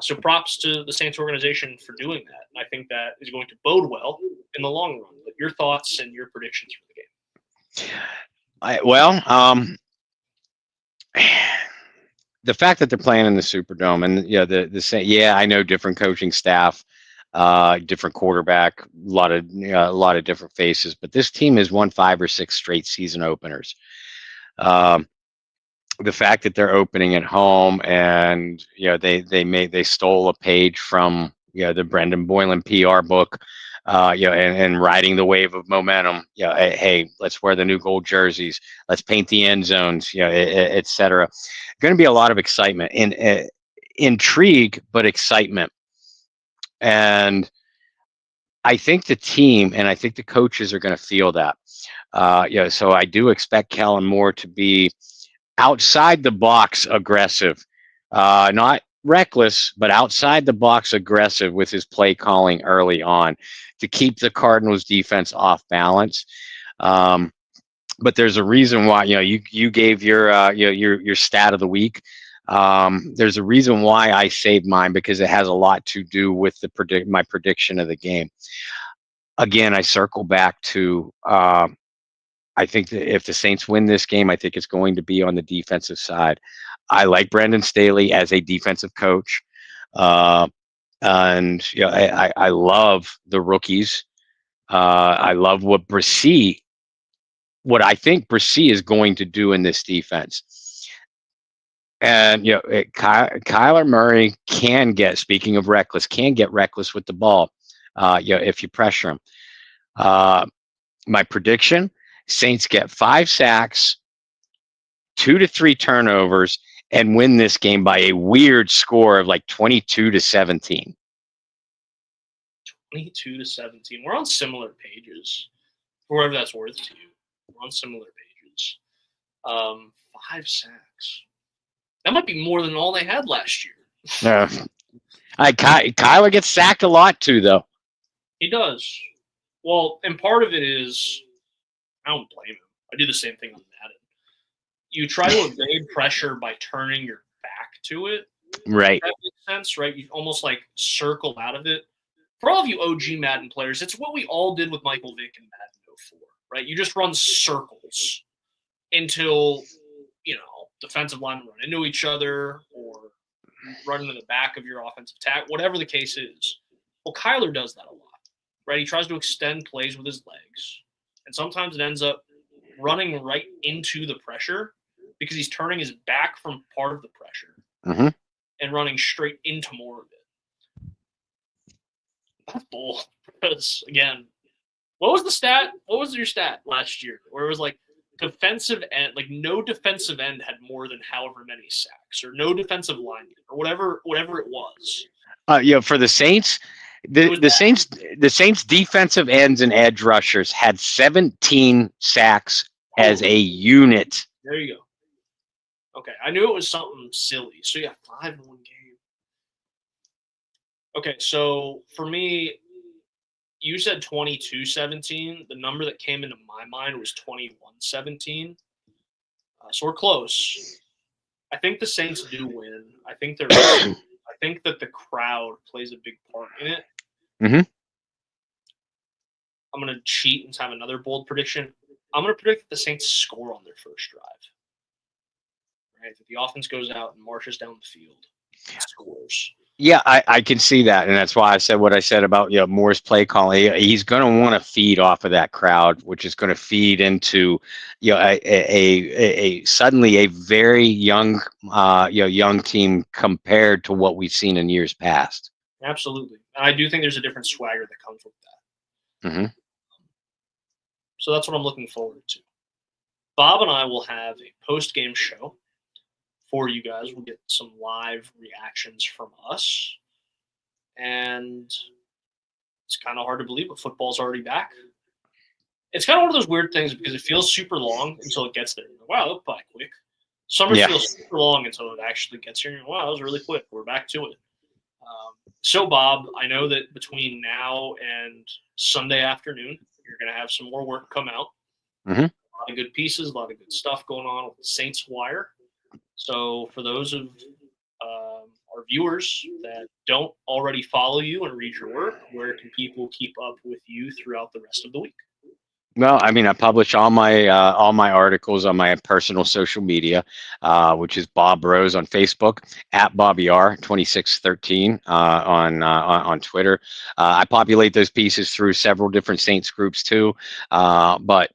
So props to the Saints organization for doing that. And I think that is going to bode well in the long run. But your thoughts and your predictions for the game? The fact that they're playing in the Superdome and I know different coaching staff, different quarterback, a lot of different faces, but this team has won 5 or 6 straight season openers. The fact that they're opening at home and they stole a page from the Brendan Boylan PR book, and riding the wave of momentum. Hey, let's wear the new gold jerseys. Let's paint the end zones. Et cetera. Going to be a lot of excitement and intrigue, but excitement. And I think the team and I think the coaches are going to feel that. So I do expect Kellen Moore to be outside the box aggressive, not reckless, but outside the box aggressive with his play calling early on to keep the Cardinals defense off balance. But there's a reason why, you gave your stat of the week. There's a reason why I saved mine, because it has a lot to do with my prediction of the game. Again, I circle back to, I think that if the Saints win this game, I think it's going to be on the defensive side. I like Brandon Staley as a defensive coach. And I love the rookies. I love what I think Brissy is going to do in this defense. And, Kyler Murray speaking of reckless, can get reckless with the ball, if you pressure him. My prediction, Saints get 5 sacks, 2 to 3 turnovers, and win this game by a weird score of 22-17. 22-17. We're on similar pages, for whatever that's worth to you. We're on similar pages. 5 sacks. That might be more than all they had last year. Kyler gets sacked a lot too, though. He does. Well, and part of it is, I don't blame him. I do the same thing on Madden. You try to evade pressure by turning your back to it. Right. That makes sense, right? You almost circle out of it. For all of you OG Madden players, it's what we all did with Michael Vick in Madden 04, right? You just run circles until, defensive linemen run into each other or run into the back of your offensive tackle, whatever the case is. Well, Kyler does that a lot, right? He tries to extend plays with his legs. And sometimes it ends up running right into the pressure because he's turning his back from part of the pressure and running straight into more of it. That's bold. Because, again, what was the stat? What was your stat last year? Where it was defensive end, no defensive end had more than however many sacks, or no defensive lineman, or whatever it was. For the Saints, the Saints defensive ends and edge rushers had 17 sacks as a unit. There you go. Okay, I knew it was something silly. So 5 in one game. Okay, so for me, you said 22-17. The number that came into my mind was 21-17. So we're close. I think the Saints do win. I think they're. I think that the crowd plays a big part in it. I'm going to cheat and have another bold prediction. I'm going to predict that the Saints score on their first drive. Right, that the offense goes out and marches down the field and scores. Yeah, I can see that, and that's why I said what I said about Moore's play calling. He's going to want to feed off of that crowd, which is going to feed into a suddenly a very young young team compared to what we've seen in years past. Absolutely, and I do think there's a different swagger that comes with that. So that's what I'm looking forward to. Bob and I will have a post-game show for you guys. We'll get some live reactions from us. And it's kind of hard to believe, but football's already back. It's kind of one of those weird things because it feels super long until it gets there. Wow, that was probably quick. Summer feels super long until it actually gets here. Wow, that was really quick. We're back to it. So, Bob, I know that between now and Sunday afternoon, you're going to have some more work come out. Mm-hmm. A lot of good pieces, a lot of good stuff going on with the Saints Wire. So, for those of our viewers that don't already follow you and read your work, where can people keep up with you throughout the rest of the week? Well, I mean, I publish all my articles on my personal social media, which is Bob Rose on Facebook, at Bobby R 2613 on Twitter. I populate those pieces through several different Saints groups too, but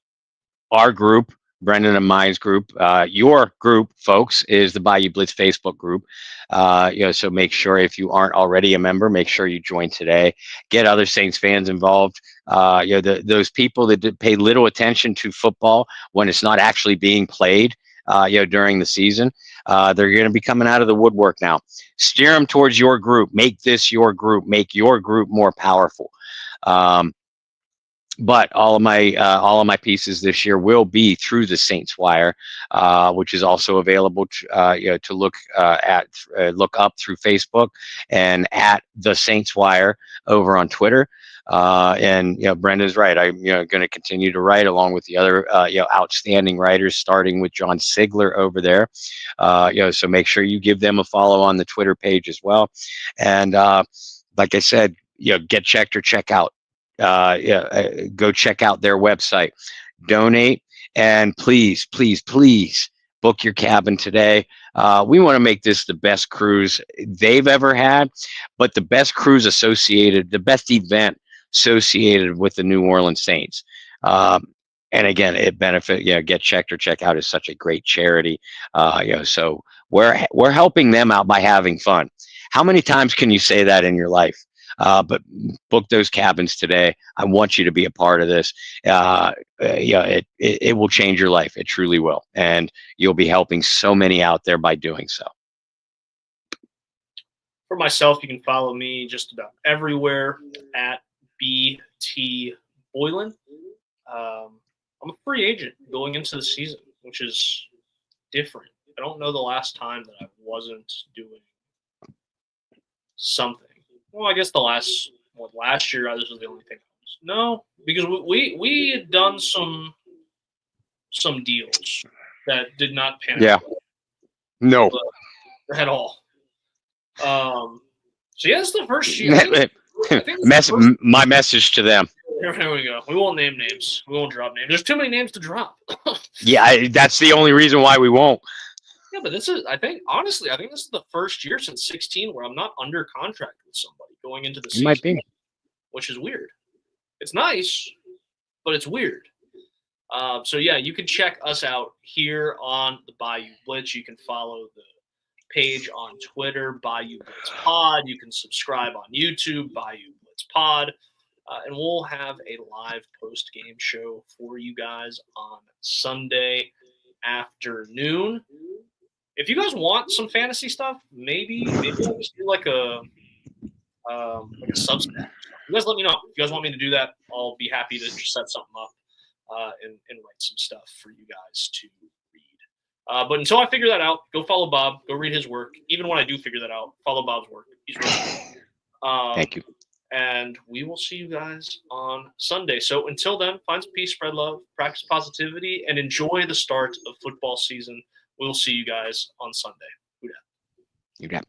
our group, Brendan and mine's group, your group, folks, is the Bayou Blitz Facebook group. So make sure, if you aren't already a member, make sure you join today. Get other Saints fans involved. Those people that pay little attention to football when it's not actually being played, during the season, they're going to be coming out of the woodwork now. Steer them towards your group. Make this your group. Make your group more powerful. But all of my pieces this year will be through the Saints Wire, which is also available to look up through Facebook, and at the Saints Wire over on Twitter. And Brenda's right. I'm going to continue to write along with the other outstanding writers, starting with John Sigler over there. So make sure you give them a follow on the Twitter page as well. And like I said, get checked or check out. Go check out their website, donate, and please book your cabin today. We want to make this the best cruise they've ever had, but the best cruise associated, the best event associated with the New Orleans Saints. And again, it benefit, Get Checked or Check Out is such a great charity. So we're helping them out by having fun. How many times can you say that in your life? But book those cabins today. I want you to be a part of this. It will change your life. It truly will. And you'll be helping so many out there by doing so. For myself, you can follow me just about everywhere at BT Boylan. I'm a free agent going into the season, which is different. I don't know the last time that I wasn't doing something. Well, I guess last year, this was the only thing. No, because we had done some deals that did not pan out. Yeah. No. At all. So it's the first year. My message to them. There we go. We won't name names. We won't drop names. There's too many names to drop. Yeah, that's the only reason why we won't. Yeah, but this is, honestly, this is the first year since 2016 where I'm not under contract with somebody going into the season. Might be. Which is weird. It's nice, but it's weird. So, yeah, you can check us out here on the Bayou Blitz. You can follow the page on Twitter, Bayou Blitz Pod. You can subscribe on YouTube, Bayou Blitz Pod. And we'll have a live post-game show for you guys on Sunday afternoon. If you guys want some fantasy stuff, maybe we'll just do like a Substack. You guys let me know. If you guys want me to do that, I'll be happy to set something up and write some stuff for you guys to read. But until I figure that out, go follow Bob. Go read his work. Even when I do figure that out, follow Bob's work. He's really good. Thank you. And we will see you guys on Sunday. So until then, find some peace, spread love, practice positivity, and enjoy the start of football season. We'll see you guys on Sunday. You got